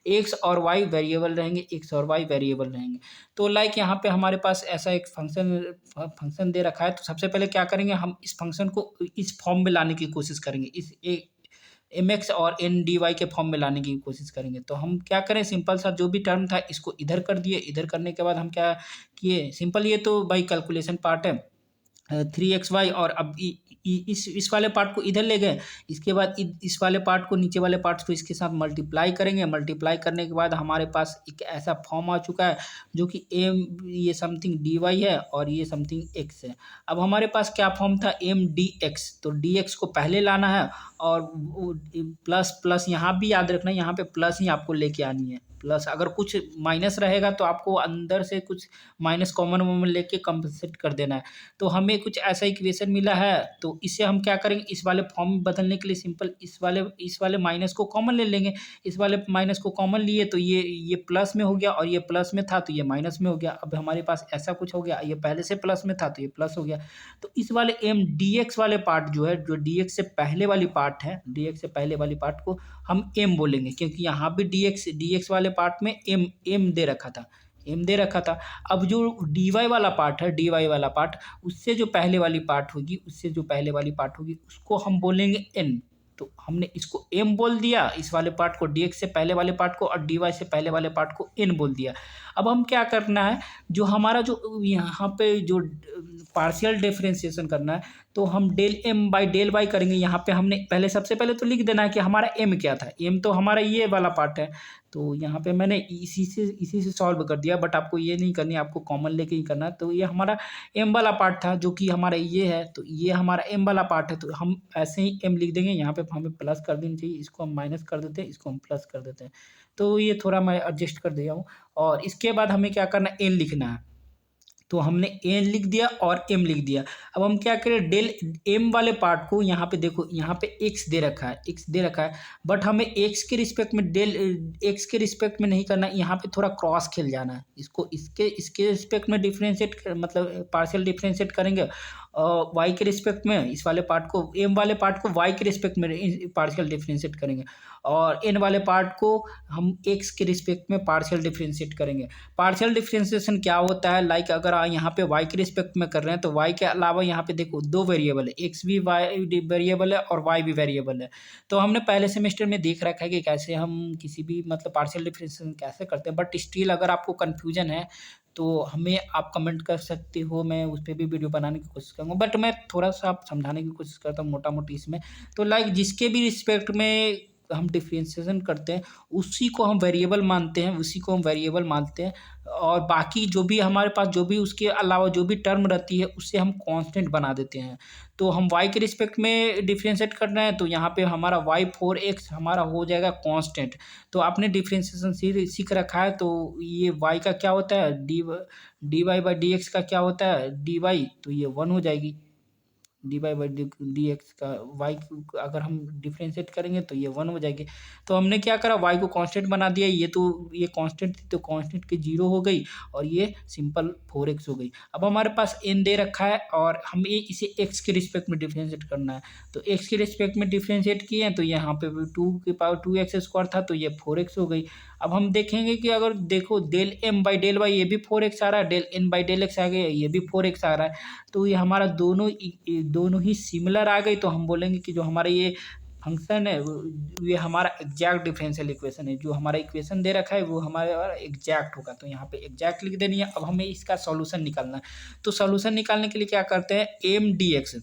एक्स और वाई वेरिएबल रहेंगे, एक्स और वाई वेरिएबल रहेंगे। तो यहाँ पे हमारे पास ऐसा एक फंक्शन दे रखा है। तो सबसे पहले क्या करेंगे, हम इस फंक्शन को इस फॉर्म में लाने की कोशिश करेंगे, इस एम एक्स और एन डी वाई के फॉर्म में लाने की कोशिश करेंगे। तो हम क्या करें, सिंपल सा जो भी टर्म था इसको इधर कर दिए। इधर करने के बाद हम क्या किए, सिंपल, ये तो भाई कैलकुलेशन पार्ट है, 3xy, और अब इस वाले पार्ट को इधर ले गए। इसके बाद इस वाले पार्ट को, नीचे वाले पार्ट्स को इसके साथ मल्टीप्लाई करेंगे। मल्टीप्लाई करने के बाद हमारे पास एक ऐसा फॉर्म आ चुका है, जो कि ये समथिंग डी वाई है और ये समथिंग एक्स है। अब हमारे पास क्या फॉर्म था, एम डी एक्स। तो डी एक्स को पहले लाना है, और प्लस प्लस यहाँ भी याद रखना है, यहाँ पे प्लस ही आपको लेके आनी है। प्लस अगर कुछ माइनस रहेगा तो आपको अंदर से कुछ माइनस कॉमन वॉमन लेके कंपनसेट कर देना है। तो हमें कुछ ऐसा इक्वेशन मिला है, तो इसे हम क्या करेंगे, इस वाले फॉर्म में बदलने के लिए सिंपल इस वाले माइनस को कॉमन ले लेंगे। इस वाले माइनस को कॉमन लिए तो ये प्लस में हो गया, और ये प्लस में था तो ये माइनस में हो गया। अब हमारे पास ऐसा कुछ हो गया, ये पहले से प्लस में था तो ये प्लस हो गया। तो इस वाले एम डी एक्स वाले पार्ट जो है, जो डी एक्स से पहले वाली पार्ट है, डी एक्स से पहले वाली पार्ट को हम एम बोलेंगे, क्योंकि यहाँ भी डी एक्स वाले पार्ट में एम दे रखा था, एम दे रखा था। अब जो डी वाई वाला पार्ट है, डी वाई वाला पार्ट, उससे जो पहले वाली पार्ट होगी उसको हम बोलेंगे एन। तो हमने इसको एम बोल दिया, इस वाले पार्ट को, डी एक्स से पहले वाले पार्ट को, और डी वाई से पहले वाले पार्ट को एन बोल दिया। अब हम क्या करना है, जो हमारा जो यहाँ पे जो पार्शियल डिफरेंशिएशन करना है, तो हम del M by del y करेंगे। यहाँ पे हमने सबसे पहले तो लिख देना है कि हमारा एम क्या था। एम तो हमारा ये वाला पार्ट है, तो यहाँ पे मैंने इसी से सॉल्व कर दिया, बट आपको ये नहीं करनी, आपको कॉमन लेके ही करना है। तो ये हमारा एम वाला पार्ट था, जो कि हमारा ये है, तो ये हमारा एम वाला पार्ट है। तो हम ऐसे ही एम लिख देंगे, यहाँ पे हमें प्लस कर देनी चाहिए, इसको हम माइनस कर देते हैं, इसको हम प्लस कर देते हैं। तो ये थोड़ा मैं एडजस्ट कर दिया हूँ। और इसके बाद हमें क्या करना है, एन लिखना है। तो हमने एन लिख दिया और एम लिख दिया। अब हम क्या करें, डेल एम वाले पार्ट को, यहाँ पे देखो, यहाँ पे एक्स दे रखा है, बट हमें एक्स के रिस्पेक्ट में एक्स के रिस्पेक्ट में नहीं करना, यहाँ पे थोड़ा क्रॉस खेल जाना है। इसको इसके रिस्पेक्ट में डिफ्रेंशिएट, मतलब पार्शियल डिफ्रेंशिएट करेंगे, वाई के रिस्पेक्ट में इस वाले पार्ट को, एम वाले पार्ट को वाई के रिस्पेक्ट में पार्शियल डिफरेंशिएट करेंगे, और एन वाले पार्ट को हम एक्स के रिस्पेक्ट में पार्शियल डिफरेंशिएट करेंगे। पार्शियल डिफरेंशिएशन क्या होता है, लाइक अगर यहाँ पे वाई के रिस्पेक्ट में कर रहे हैं तो वाई के अलावा यहाँ पे देखो दो वेरिएबल है, एक्स भी वाई वेरिएबल है और वाई भी वेरिएबल है। तो हमने पहले सेमेस्टर में देख रखा है कि कैसे हम किसी भी मतलब पार्शियल डिफरेंशिएशन कैसे करते हैं, बट स्टिल अगर आपको कन्फ्यूजन है तो हमें आप कमेंट कर सकते हो, मैं उस पर भी वीडियो बनाने की कोशिश करूँगा, बट मैं थोड़ा सा आप समझाने की कोशिश करता हूँ मोटा मोटी इसमें। तो लाइक जिसके भी रिस्पेक्ट में हम डिफरेंशिएशन करते हैं उसी को हम वेरिएबल मानते हैं, उसी को हम वेरिएबल मानते हैं, और बाकी जो भी हमारे पास जो भी उसके अलावा जो भी टर्म रहती है उससे हम कांस्टेंट बना देते हैं। तो हम y के रिस्पेक्ट में डिफरेंशिएट करना है तो यहाँ पे हमारा y4x हमारा हो जाएगा कांस्टेंट। तो आपने डिफरेंशिएशन सीख रखा है, तो ये y का क्या होता है dy बाई डी एक्स का क्या होता है dy, तो ये 1 हो जाएगी। D y by d x का वाई अगर हम डिफ्रेंशिएट करेंगे तो ये 1 हो जाएगी। तो हमने क्या करा, वाई को कांस्टेंट बना दिया, ये कांस्टेंट थी तो कांस्टेंट की 0 हो गई और ये सिंपल 4x हो गई। अब हमारे पास n दे रखा है और हमें इसे x के रिस्पेक्ट में डिफ्रेंशिएट करना है, तो x के रिस्पेक्ट में डिफ्रेंशिएट किए हैं तो यहाँ पे 2 की पावर 2x² था तो ये 4x हो गई। अब हम देखेंगे कि अगर देखो del m by del y ये भी 4x आ रहा है, del n by del x आ गया ये भी 4x आ रहा है, तो ये हमारा दोनों ही सिमिलर आ गई। तो हम बोलेंगे कि जो हमारा ये फंक्शन है ये हमारा एग्जैक्ट डिफरेंशियल इक्वेशन है, जो हमारा इक्वेशन दे रखा है वो हमारा एग्जैक्ट होगा। तो यहाँ पे एग्जैक्ट लिख देनी है। अब हमें इसका सॉल्यूशन निकालना है, तो सॉल्यूशन निकालने के लिए क्या करते हैं, एम डी एक्स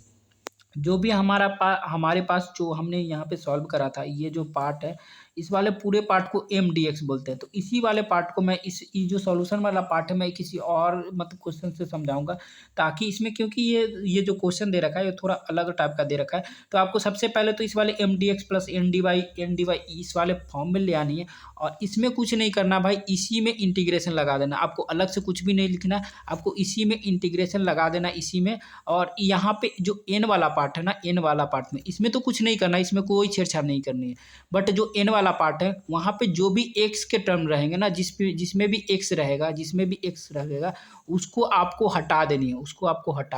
जो भी हमारे पास जो हमने यहाँ पे सॉल्व करा था, ये जो पार्ट है इस वाले पूरे पार्ट को एम डी एक्स बोलते हैं। तो इसी वाले पार्ट को मैं ये जो सॉल्यूशन वाला पार्ट है मैं किसी और मतलब क्वेश्चन से समझाऊंगा, ताकि इसमें क्योंकि ये जो क्वेश्चन दे रखा है ये थोड़ा अलग टाइप का दे रखा है। तो आपको सबसे पहले तो इस वाले M D x plus N D y इस वाले फॉर्म में ले आनी है, और इसमें कुछ नहीं करना भाई, इसी में इंटीग्रेशन लगा देना। आपको अलग से कुछ भी नहीं लिखना, आपको इसी में इंटीग्रेशन लगा देना इसी में। और यहाँ पे जो एन वाला पार्ट है ना, एन वाला पार्ट में इसमें तो कुछ नहीं करना, इसमें कोई छेड़छाड़ नहीं करनी है, बट जो एन वाला पार्ट है वहाँ पे जो भी एक्स के टर्म रहेंगे ना, जिसमें भी एक्स रहेगा उसको आपको हटा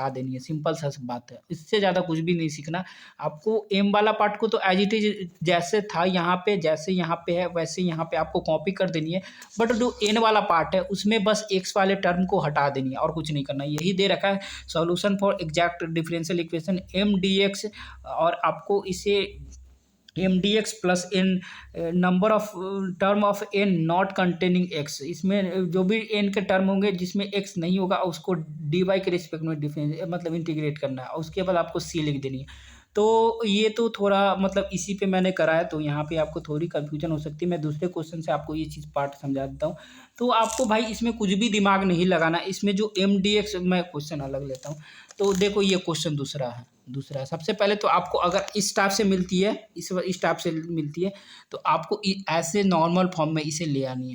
देनी है, सिंपल सा बात है, इससे ज़्यादा कुछ भी नहीं सीखना आपको। एम वाला पार्ट को तो एज इट इज जैसे था यहाँ पे, जैसे यहाँ पे है वैसे यहाँ पे आपको कॉपी कर देनी है, बट जो एन वाला पार्ट है उसमें बस एक्स वाले टर्म को हटा देनी है और कुछ नहीं करना। यही दे रखा है solution for exact differential equation M D x, और आपको इसे M D x plus N number of term of N not containing x, इसमें जो भी एन के टर्म होंगे जिसमें एक्स नहीं होगा उसको डी वाई के रिस्पेक्ट में डिफरेंस मतलब इंटीग्रेट करना है, और उसके बाद आपको सी लिख देनी है। तो ये तो थोड़ा मतलब इसी पे मैंने करा है, तो यहाँ पे आपको थोड़ी कन्फ्यूजन हो सकती है। मैं दूसरे क्वेश्चन से आपको ये चीज़ पार्ट समझा देता हूँ। तो आपको भाई इसमें कुछ भी दिमाग नहीं लगाना, इसमें जो एम डी एक्स मैं क्वेश्चन अलग लेता हूँ। तो देखो ये क्वेश्चन दूसरा है। सबसे पहले तो आपको अगर इस टाइप से मिलती है, इस टाइप से मिलती है तो आपको ऐसे नॉर्मल फॉर्म में इसे ले आनी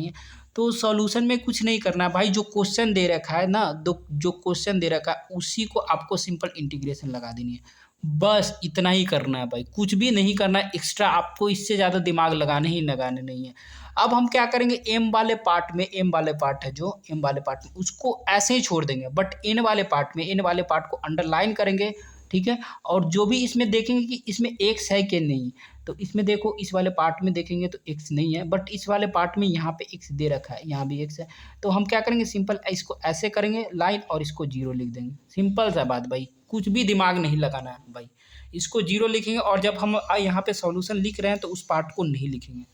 है, तो सॉल्यूशन में कुछ नहीं करना भाई, जो क्वेश्चन दे रखा है ना, जो क्वेश्चन दे रखा है उसी को आपको सिंपल इंटीग्रेशन लगा देनी है, बस इतना ही करना है भाई, कुछ भी नहीं करना है एक्स्ट्रा, आपको इससे ज़्यादा दिमाग लगाने नहीं है। अब हम क्या करेंगे, एम वाले पार्ट है जो एम वाले पार्ट में उसको ऐसे ही छोड़ देंगे, बट एन वाले पार्ट को अंडरलाइन करेंगे, ठीक है। और जो भी इसमें देखेंगे कि इसमें एक्स है कि नहीं, तो इसमें देखो इस वाले पार्ट में देखेंगे तो एक्स नहीं है, बट इस वाले पार्ट में यहाँ पे एक्स दे रखा है, यहाँ भी एक्स है। तो हम क्या करेंगे, सिंपल इसको ऐसे करेंगे लाइन और इसको 0 लिख देंगे, सिंपल सा बात भाई, कुछ भी दिमाग नहीं लगाना है भाई, इसको 0 लिखेंगे। और जब हम यहाँ पे सॉल्यूशन लिख रहे हैं तो उस पार्ट को नहीं लिखेंगे,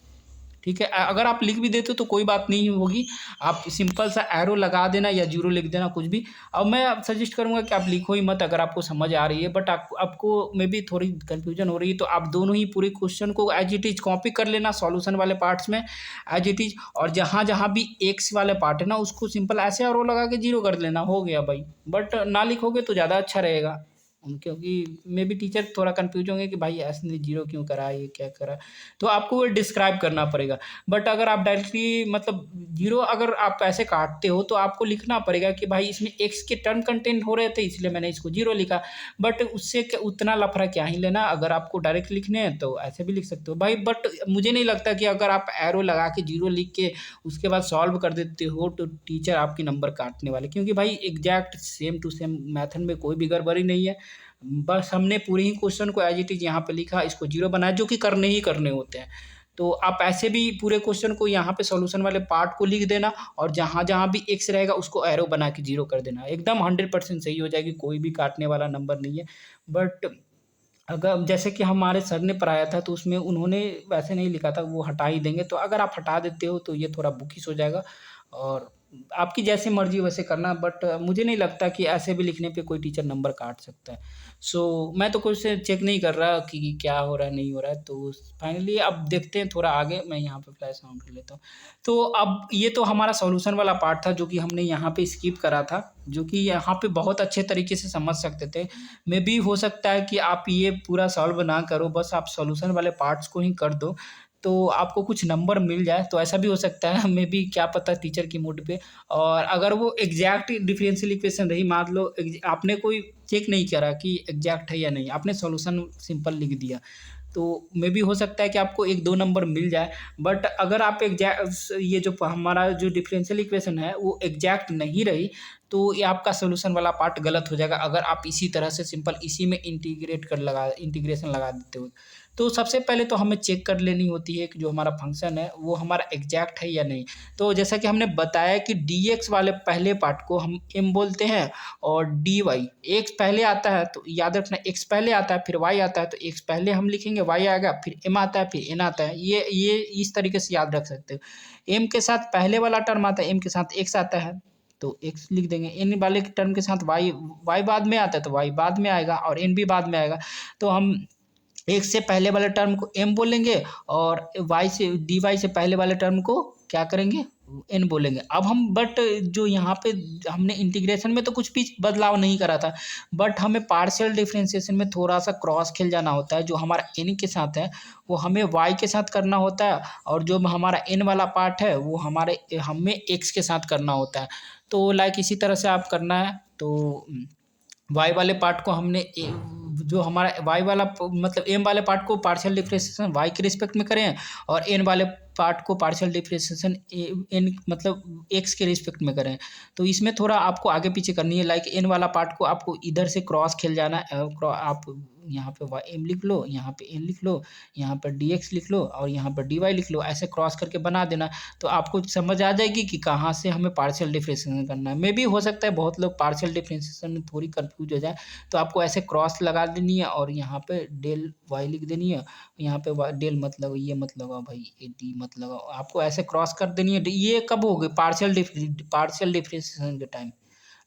ठीक है। अगर आप लिख भी देते हो तो कोई बात नहीं होगी, आप सिंपल सा एरो लगा देना या 0 लिख देना कुछ भी। अब मैं सजेस्ट करूंगा कि आप लिखो ही मत अगर आपको समझ आ रही है, बट आपको मे भी थोड़ी कन्फ्यूजन हो रही है, तो आप दोनों ही पूरे क्वेश्चन को एज इट इज कॉपी कर लेना सॉल्यूशन वाले पार्ट्स में एज इट इज, और जहाँ जहाँ भी एक्स वाले पार्ट है ना उसको सिंपल ऐसे एरो लगा के 0 कर लेना, हो गया भाई। बट ना लिखोगे तो ज़्यादा अच्छा रहेगा। क्योंकि मे बी टीचर थोड़ा कन्फ्यूज़ होंगे कि भाई ऐसे जीरो क्यों करा, ये क्या करा? तो आपको वो डिस्क्राइब करना पड़ेगा। बट अगर आप डायरेक्टली मतलब जीरो अगर आप ऐसे काटते हो तो आपको लिखना पड़ेगा कि भाई इसमें एक्स के टर्म कंटेंट हो रहे थे इसलिए मैंने इसको जीरो लिखा। बट उससे उतना लफड़ा क्या ही लेना, अगर आपको डायरेक्ट लिखने हैं तो ऐसे भी लिख सकते हो भाई। बट मुझे नहीं लगता कि अगर आप एरो लगा के जीरो लिख के उसके बाद सॉल्व कर देते हो तो टीचर आपके नंबर काटने वाले, क्योंकि भाई exact same to same method में कोई भी गड़बड़ी नहीं है। बस हमने पूरे ही क्वेश्चन को एज इट इज़ यहाँ पे लिखा, इसको जीरो बनाया, जो कि करने ही करने होते हैं। तो आप ऐसे भी पूरे क्वेश्चन को यहाँ पे सॉल्यूशन वाले पार्ट को लिख देना और जहाँ-जहाँ भी एक्स रहेगा उसको एरो बना के जीरो कर देना। एकदम 100% सही हो जाएगी, कोई भी काटने वाला नंबर नहीं है। बट अगर जैसे कि हमारे सर ने पढ़ाया था तो उसमें उन्होंने वैसे नहीं लिखा था, वो हटा ही देंगे। तो अगर आप हटा देते हो तो ये थोड़ा बुकिश हो जाएगा और आपकी जैसी मर्ज़ी वैसे करना। बट मुझे नहीं लगता कि ऐसे भी लिखने पे कोई टीचर नंबर काट सकता है। मैं तो कुछ चेक नहीं कर रहा कि क्या हो रहा है, नहीं हो रहा है। तो फाइनली अब देखते हैं थोड़ा आगे, मैं यहाँ पे फ्लैश ऑन कर लेता हूँ। तो अब ये तो हमारा सॉल्यूशन वाला पार्ट था जो कि हमने यहाँ पे स्किप करा था, जो कि यहाँ पे बहुत अच्छे तरीके से समझ सकते थे। मे बी हो सकता है कि आप ये पूरा सॉल्व ना करो, बस आप सॉल्यूशन वाले पार्ट्स को ही कर दो, तो आपको कुछ नंबर मिल जाए। तो ऐसा भी हो सकता है, मे बी क्या पता टीचर की मूड पे। और अगर वो एग्जैक्ट डिफरेंशियल इक्वेशन रही, मान लो आपने कोई चेक नहीं करा कि एग्जैक्ट है या नहीं, आपने सॉल्यूशन सिंपल लिख दिया, तो मे बी हो सकता है कि आपको 1-2 नंबर मिल जाए। बट अगर आप ये जो हमारा जो डिफरेंशियल इक्वेशन है वो एग्जैक्ट नहीं रही, तो ये आपका सॉल्यूशन वाला पार्ट गलत हो जाएगा, अगर आप इसी तरह से सिंपल इसी में इंटीग्रेशन लगा देते हो। तो सबसे पहले तो हमें चेक कर लेनी होती है कि जो हमारा फंक्शन है वो हमारा एग्जैक्ट है या नहीं। तो जैसा कि हमने बताया कि dx वाले पहले पार्ट को हम m बोलते हैं और dy x पहले आता है, तो याद रखना x पहले आता है फिर y आता है, तो x पहले हम लिखेंगे, y आएगा, फिर m आता है, फिर n आता है। ये इस तरीके से याद रख सकते हो। m के साथ पहले वाला टर्म आता है, m के साथ x आता है तो x लिख देंगे। n वाले टर्म के साथ y बाद में आता है तो y बाद में आएगा और n भी बाद में आएगा। तो हम एक से पहले वाले टर्म को m बोलेंगे और dy से पहले वाले टर्म को क्या करेंगे, n बोलेंगे। अब हम बट जो यहाँ पे हमने इंटीग्रेशन में तो कुछ भी बदलाव नहीं करा था, बट हमें पार्शियल डिफरेंशिएशन में थोड़ा सा क्रॉस खेल जाना होता है। जो हमारा n के साथ है वो हमें y के साथ करना होता है और जो हमारा n वाला पार्ट है वो हमें x के साथ करना होता है। तो लाइक इसी तरह से आप करना है। तो वाई वाले पार्ट को हमने जो हमारा वाई वाला मतलब एम वाले पार्ट को पार्शियल डिफरेंशिएशन वाई के रिस्पेक्ट में करें और एन वाले पार्ट को पार्शियल डिफरेंशिएशन एन मतलब एक्स के रिस्पेक्ट में करें। तो इसमें थोड़ा आपको आगे पीछे करनी है, लाइक एन वाला पार्ट को आपको इधर से क्रॉस खेल जाना है। आप यहाँ पे वाई एम लिख लो, यहाँ पे एन लिख लो, यहाँ पर डी एक्स लिख लो और यहाँ पर डी वाई लिख लो, ऐसे क्रॉस करके बना देना। तो आपको समझ आ जाएगी कि कहाँ से हमें पार्शियल डिफरेंशिएशन करना है। मे बी हो सकता है बहुत लोग पार्शियल डिफरेंशिएशन में थोड़ी कंफ्यूज हो जाए, तो आपको ऐसे क्रॉस लगा देनी है और यहाँ पे डेल वाई लिख देनी है, यहाँ पे डेल मत लगाओ, ये मत लगाओ भाई, ये डी मत लगाओ, आपको ऐसे क्रॉस कर देनी है। ये कब हो गई, पार्शियल डिफरेंशिएशन के टाइम,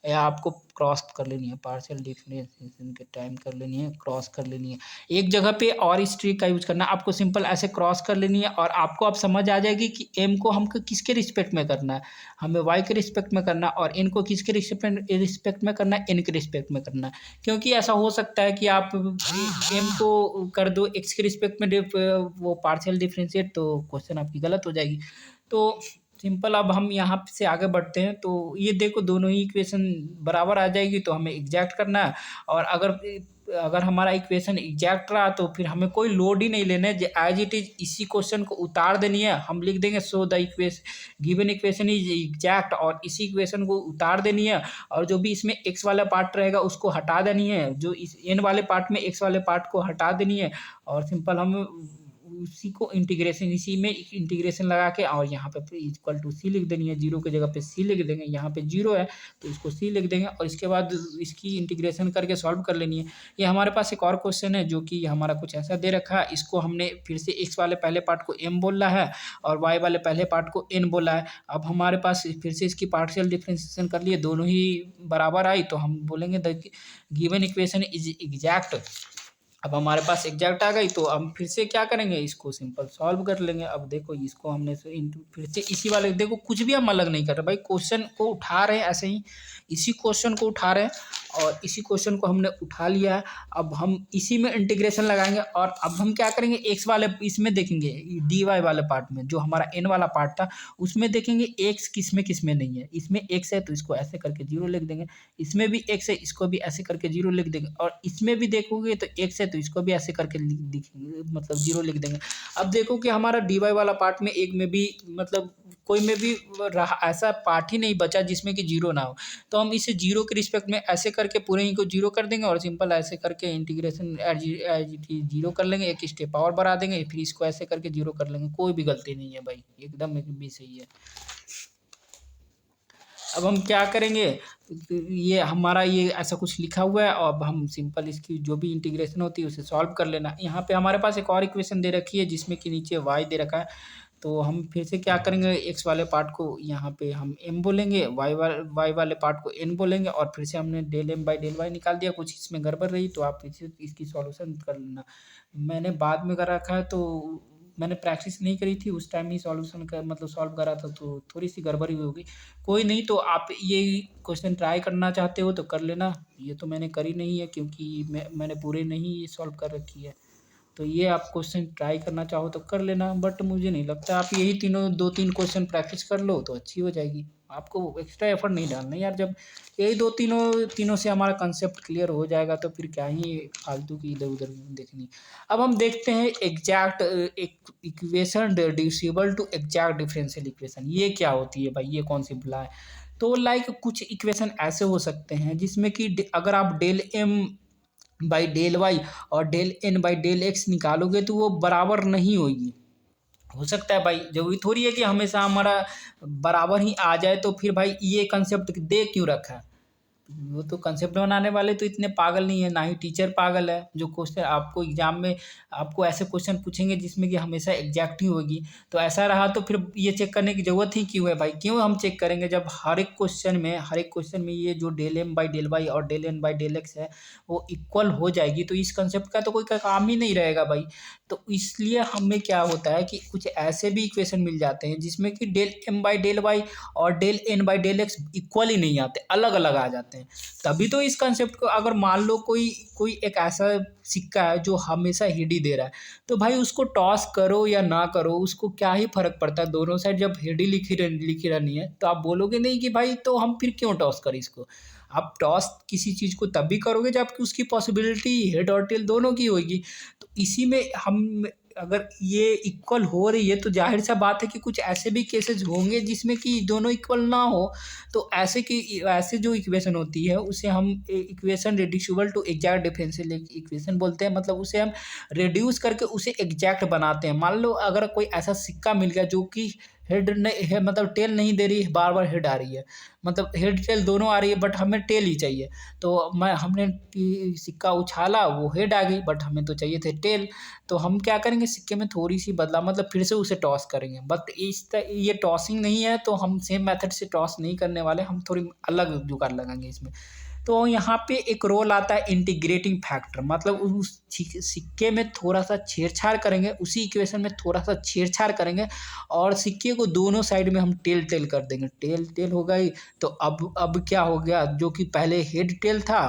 या आपको क्रॉस कर लेनी है, पार्शियल डिफरेंशिएशन के टाइम कर लेनी है, क्रॉस कर लेनी है। एक जगह पे और इस ट्रिक का यूज करना, आपको सिंपल ऐसे क्रॉस कर लेनी है और आपको अब समझ आ जाएगी कि एम को हमको किसके रिस्पेक्ट में करना है, हमें वाई के रिस्पेक्ट में करना है, और एन को किसके रिस्पेक्ट में करना है, एन के रिस्पेक्ट में करना है। क्योंकि ऐसा हो सकता है कि आप एम को कर दो एक्स के रिस्पेक्ट में वो पार्शियल डिफरेंशिएट, तो क्वेश्चन आपकी गलत हो जाएगी। तो सिंपल अब हम यहाँ से आगे बढ़ते हैं। तो ये देखो दोनों ही इक्वेशन बराबर आ जाएगी तो हमें एग्जैक्ट करना है। और अगर हमारा इक्वेशन एग्जैक्ट रहा तो फिर हमें कोई लोड ही नहीं लेना है, एज इट इज इसी क्वेश्चन को उतार देनी है। हम लिख देंगे so the given equation is exact, और इसी इक्वेशन को उतार देनी है और जो भी इसमें एक्स वाला पार्ट रहेगा उसको हटा देनी है, जो इस एन वाले पार्ट में एक्स वाले पार्ट को हटा देनी है। और सिंपल हम उसी को इसी में इंटीग्रेशन लगा के और यहाँ पे इक्वल टू सी लिख देनी है, जीरो की जगह पे सी लिख देंगे, यहाँ पे जीरो है तो इसको सी लिख देंगे और इसके बाद इसकी इंटीग्रेशन करके सॉल्व कर लेनी है। ये हमारे पास एक और क्वेश्चन है जो कि हमारा कुछ ऐसा दे रखा है, इसको हमने फिर से एक्स वाले पहले पार्ट को एम बोला है और वाई वाले पहले पार्ट को एन बोला है। अब हमारे पास फिर से इसकी पार्शियल डिफरेंशिएशन कर लिए, दोनों ही बराबर आई तो हम बोलेंगे the given equation is exact. अब हमारे पास एग्जैक्ट आ गई तो हम फिर से क्या करेंगे, इसको सिंपल सॉल्व कर लेंगे। अब देखो इसको हमने फिर से इसी वाले, देखो कुछ भी हम अलग नहीं कर रहे भाई, क्वेश्चन को उठा रहे हैं ऐसे ही, इसी क्वेश्चन को उठा रहे हैं और इसी क्वेश्चन को हमने उठा लिया है। अब हम इसी में इंटीग्रेशन लगाएंगे और अब हम क्या करेंगे, एक्स वाले इसमें देखेंगे, डी वाई वाले पार्ट में जो हमारा एन वाला पार्ट था उसमें देखेंगे एक्स किस में नहीं है। इसमें एक्स है तो इसको ऐसे करके जीरो लिख देंगे, इसमें भी एक्स है इसको भी ऐसे करके जीरो लिख देंगे, और इसमें भी देखोगे तो एक्स है तो इसको भी ऐसे करके मतलब जीरो लिख देंगे। अब देखो कि हमारा डी वाई वाला पार्ट में एक में भी मतलब कोई में भी रहा ऐसा पार्ट ही नहीं बचा जिसमें कि जीरो ना हो, तो हम इसे जीरो के रिस्पेक्ट में ऐसे करके पूरे ही को जीरो कर देंगे और सिंपल ऐसे करके इंटीग्रेशन जीरो कर लेंगे, एक स्टेप और बढ़ा देंगे, फिर इसको ऐसे करके जीरो कर लेंगे। कोई भी गलती नहीं है भाई, एकदम भी सही है। अब हम क्या करेंगे, ये हमारा ये ऐसा कुछ लिखा हुआ है और अब हम सिंपल इसकी जो भी इंटीग्रेशन होती है उसे सॉल्व कर लेना। यहाँ पे हमारे पास एक और इक्वेशन दे रखी है जिसमें कि नीचे y दे रखा है, तो हम फिर से क्या करेंगे, x वाले पार्ट को यहाँ पे हम m बोलेंगे, y वाले पार्ट को n बोलेंगे, और फिर से हमने del m by del y निकाल दिया। कुछ इसमें गड़बड़ रही तो आप इसकी सॉल्यूशन कर लेना। मैंने बाद में कर रखा है तो मैंने प्रैक्टिस नहीं करी थी, उस टाइम ही सॉल्यूशन कर मतलब सॉल्व करा था, तो थोड़ी सी गड़बड़ी होगी। कोई नहीं, तो आप ये क्वेश्चन ट्राई करना चाहते हो तो कर लेना। ये तो मैंने करी नहीं है क्योंकि मैंने पूरे नहीं ये सॉल्व कर रखी है, तो ये आप क्वेश्चन ट्राई करना चाहो तो कर लेना, बट मुझे नहीं लगता। आप यही दो तीन क्वेश्चन प्रैक्टिस कर लो तो अच्छी हो जाएगी। आपको एक्स्ट्रा एफर्ट नहीं डालना यार, जब यही तीनों से हमारा कंसेप्ट क्लियर हो जाएगा तो फिर क्या ही फालतू की इधर उधर देखनी। अब हम देखते हैं exact equation reducible to exact differential equation, ये क्या होती है भाई, ये कौन सी भला है। तो लाइक कुछ इक्वेशन ऐसे हो सकते हैं जिसमें कि अगर आप del M by del Y और del N by del X निकालोगे तो वो बराबर नहीं होगी। हो सकता है भाई, जरूरी थोड़ी है कि हमेशा हमारा बराबर ही आ जाए, तो फिर भाई ये कंसेप्ट दे क्यों रखा है। वो तो कंसेप्ट बनाने वाले तो इतने पागल नहीं है, ना ही टीचर पागल है। जो क्वेश्चन आपको एग्जाम में आपको ऐसे क्वेश्चन पूछेंगे जिसमें कि हमेशा एग्जैक्ट ही होगी, तो ऐसा रहा तो फिर ये चेक करने की जरूरत ही क्यों है भाई। क्यों हम चेक करेंगे जब हर एक क्वेश्चन में ये जो del M by del Y और del N by del X है वो इक्वल हो जाएगी, तो इस कंसेप्ट का तो कोई काम ही नहीं रहेगा भाई। तो इसलिए हमें क्या होता है कि कुछ ऐसे भी इक्वेशन मिल जाते हैं जिसमें कि del M by del Y और del N by del X equal ही नहीं आते, अलग अलग आ जाते हैं। तभी तो इस कंसेप्ट को अगर मान लो कोई एक ऐसा सिक्का है जो हमेशा हेड ही दे रहा है, तो भाई उसको टॉस करो या ना करो उसको क्या ही फर्क पड़ता है। दोनों साइड जब हेड ही लिखी रहनी है तो आप बोलोगे नहीं कि भाई तो हम फिर क्यों टॉस करें इसको। आप टॉस किसी चीज़ को तभी करोगे जबकि उसकी पॉसिबिलिटी हेड और टेल दोनों की होगी। तो इसी में हम अगर ये इक्वल हो रही है तो जाहिर सा बात है कि कुछ ऐसे भी केसेस होंगे जिसमें कि दोनों इक्वल ना हो, तो ऐसे जो इक्वेशन होती है उसे हम equation reducible to exact differential equation बोलते हैं। मतलब उसे हम रिड्यूस करके उसे एग्जैक्ट बनाते हैं। मान लो अगर कोई ऐसा सिक्का मिल गया जो कि हेड नहीं मतलब टेल नहीं दे रही है, बार बार हेड आ रही है, मतलब हेड टेल दोनों आ रही है बट हमें टेल ही चाहिए, तो हमने सिक्का उछाला वो हेड आ गई बट हमें तो चाहिए थे टेल। तो हम क्या करेंगे, सिक्के में थोड़ी सी बदला मतलब फिर से उसे टॉस करेंगे, बट ये टॉसिंग नहीं है तो हम सेम मेथड से टॉस नहीं करने वाले, हम थोड़ी अलग जुगाड़ लगाएंगे इसमें। तो यहाँ पे एक रोल आता है इंटीग्रेटिंग फैक्टर, मतलब उस सिक्के में थोड़ा सा छेड़छाड़ करेंगे, उसी इक्वेशन में थोड़ा सा छेड़छाड़ करेंगे और सिक्के को दोनों साइड में हम टेल टेल कर देंगे। टेल टेल हो गई तो अब क्या हो गया, जो कि पहले हेड टेल था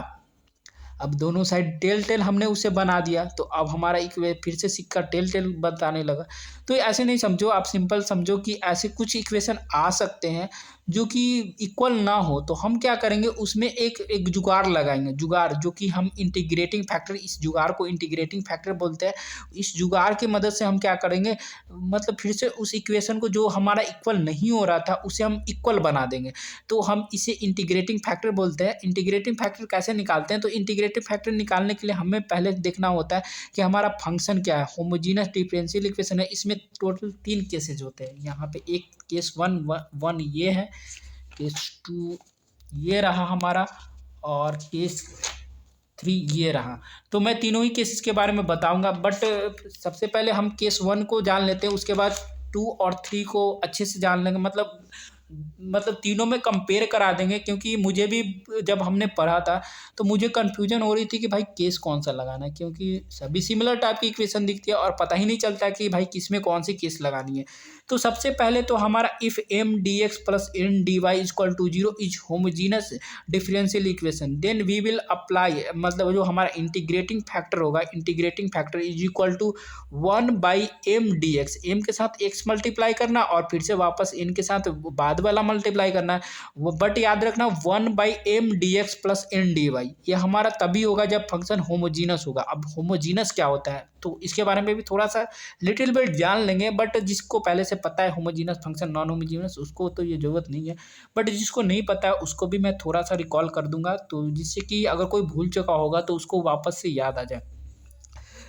अब दोनों साइड टेल टेल हमने उसे बना दिया, तो अब हमारा फिर से सिक्का टेल टेल बताने लगा। तो ऐसे नहीं समझो, आप सिंपल समझो कि ऐसे कुछ इक्वेशन आ सकते हैं जो कि इक्वल ना हो, तो हम क्या करेंगे उसमें एक जुगाड़ लगाएंगे, जुगाड़ जो कि हम इंटीग्रेटिंग फैक्टर, इस जुगाड़ को इंटीग्रेटिंग फैक्टर बोलते हैं। इस जुगाड़ की मदद से हम क्या करेंगे, मतलब फिर से उस इक्वेशन को जो हमारा इक्वल नहीं हो रहा था उसे हम इक्वल बना देंगे, तो हम इसे इंटीग्रेटिंग फैक्टर बोलते हैं। इंटीग्रेटिंग फैक्टर कैसे निकालते हैं, तो इंटीग्रेटिंग फैक्टर निकालने के लिए हमें पहले देखना होता है कि हमारा फंक्शन क्या है। होमोजीनियस डिफरेंशियल इक्वेशन है, इसमें टोटल 3 केसेज होते हैं। यहाँ पे एक केस वन ये है, केस 2 ये रहा हमारा, और केस 3 ये रहा। तो मैं तीनों ही केसेस के बारे में बताऊंगा, बट सबसे पहले हम केस 1 को जान लेते हैं, उसके बाद 2 और 3 को अच्छे से जान लेंगे। मतलब मतलब तीनों में कंपेयर करा देंगे, क्योंकि मुझे भी जब हमने पढ़ा था तो मुझे कन्फ्यूजन हो रही थी कि भाई केस कौन सा लगाना है, क्योंकि सभी सिमिलर टाइप की इक्वेशन दिखती है और पता ही नहीं चलता कि भाई किस में कौन सी केस लगानी है। तो सबसे पहले तो हमारा if M D x plus N D Y equal to zero is homogeneous differential equation, then we will apply, मतलब जो हमारा इंटीग्रेटिंग फैक्टर होगा, integrating factor is equal to 1/m dx, M के साथ x मल्टीप्लाई करना और फिर से वापस n के साथ बाद वाला मल्टीप्लाई करना है, बट याद रखना 1/m dx plus N D y, ये हमारा तभी होगा जब फंक्शन होमोजीनस होगा। अब होमोजीनस क्या होता है तो इसके बारे में भी थोड़ा सा लिटिल बिट जान लेंगे, बट जिसको पहले से पता है होमोजीनस फंक्शन नॉन होमोजीनस उसको तो ये जरूरत नहीं है, बट जिसको नहीं पता है उसको भी मैं थोड़ा सा रिकॉल कर दूंगा, तो जिससे कि अगर कोई भूल चुका होगा तो उसको वापस से याद आ जाए।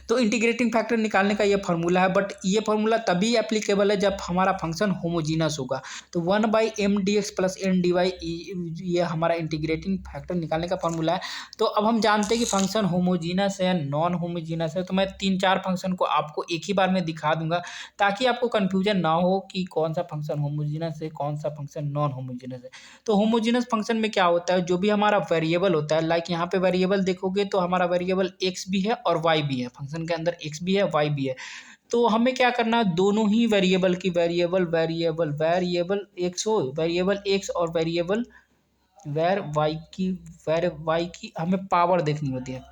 तो इंटीग्रेटिंग फैक्टर निकालने का ये फार्मूला है, बट ये फार्मूला तभी एप्लीकेबल है जब हमारा फंक्शन होमोजीनस होगा। तो 1/m dx plus N D y, ये हमारा इंटीग्रेटिंग फैक्टर निकालने का फार्मूला है। तो अब हम जानते हैं कि फंक्शन होमोजीनस है नॉन होमोजीनस है, तो मैं 3-4 फंक्शन को आपको एक ही बार में दिखा दूंगा ताकि आपको कन्फ्यूजन ना हो कि कौन सा फंक्शन होमोजीनस है कौन सा फंक्शन नॉन होमोजीनस है। तो होमोजीनस फंक्शन में क्या होता है, जो भी हमारा वेरिएबल होता है, लाइक यहाँ पे वेरिएबल देखोगे तो हमारा वेरिएबल एक्स भी है और वाई भी है, फंक्शन के अंदर एक्स भी है वाई भी है। तो हमें क्या करना है, दोनों ही वेरिएबल की वेरिएबल एक्स हो, वेरिएबल एक्स और वेरिएबल वेर वाई की हमें पावर देखनी होती है,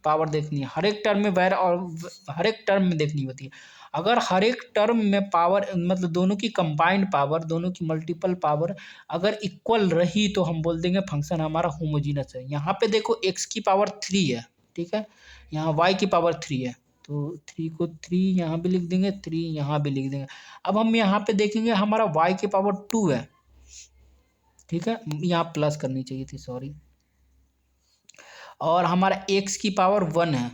पावर देखनी है हर एक टर्म में, वैर और हर एक टर्म में देखनी होती है। अगर हर एक टर्म में पावर, मतलब दोनों की कंबाइंड पावर, दोनों की मल्टीपल पावर अगर इक्वल रही तो हम बोल देंगे फंक्शन हमारा होमोजीनस है। यहाँ पे देखो एक्स की पावर 3 है, ठीक है, यहाँ वाई की पावर 3 है, तो 3 को 3 यहाँ भी लिख देंगे, 3 यहाँ भी लिख देंगे। अब हम यहाँ पे देखेंगे हमारा वाई की पावर 2 है, ठीक है, यहाँ प्लस करनी चाहिए थी, सॉरी, और हमारा एक्स की पावर 1 है,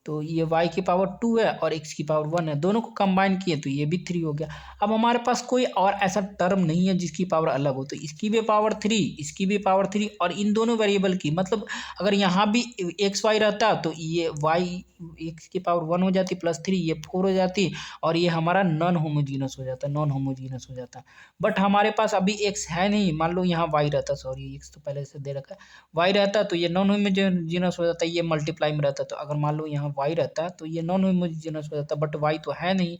तो ये y की पावर 2 है और x की पावर 1 है, दोनों को कंबाइन किए तो ये भी 3 हो गया। अब हमारे पास कोई और ऐसा टर्म नहीं है जिसकी पावर अलग हो, तो इसकी भी पावर 3, इसकी भी पावर 3, और इन दोनों वेरिएबल की, मतलब अगर यहाँ भी एक्स वाई रहता तो ये y x की पावर 1 हो जाती प्लस 3 ये 4 हो जाती, और ये हमारा नॉन होमोजीनस हो जाता, नॉन होमोजीनस हो जाता। बट हमारे पास अभी x है नहीं, मान लो यहाँ y रहता, सॉरी x तो पहले से दे रखा है, y रहता तो ये नॉन होमोजीनस हो जाता, ये मल्टीप्लाई में रहता। तो अगर मान लो यहाँ y रहता तो ये नॉन होमोजीनस हो जाता, बट y तो है नहीं,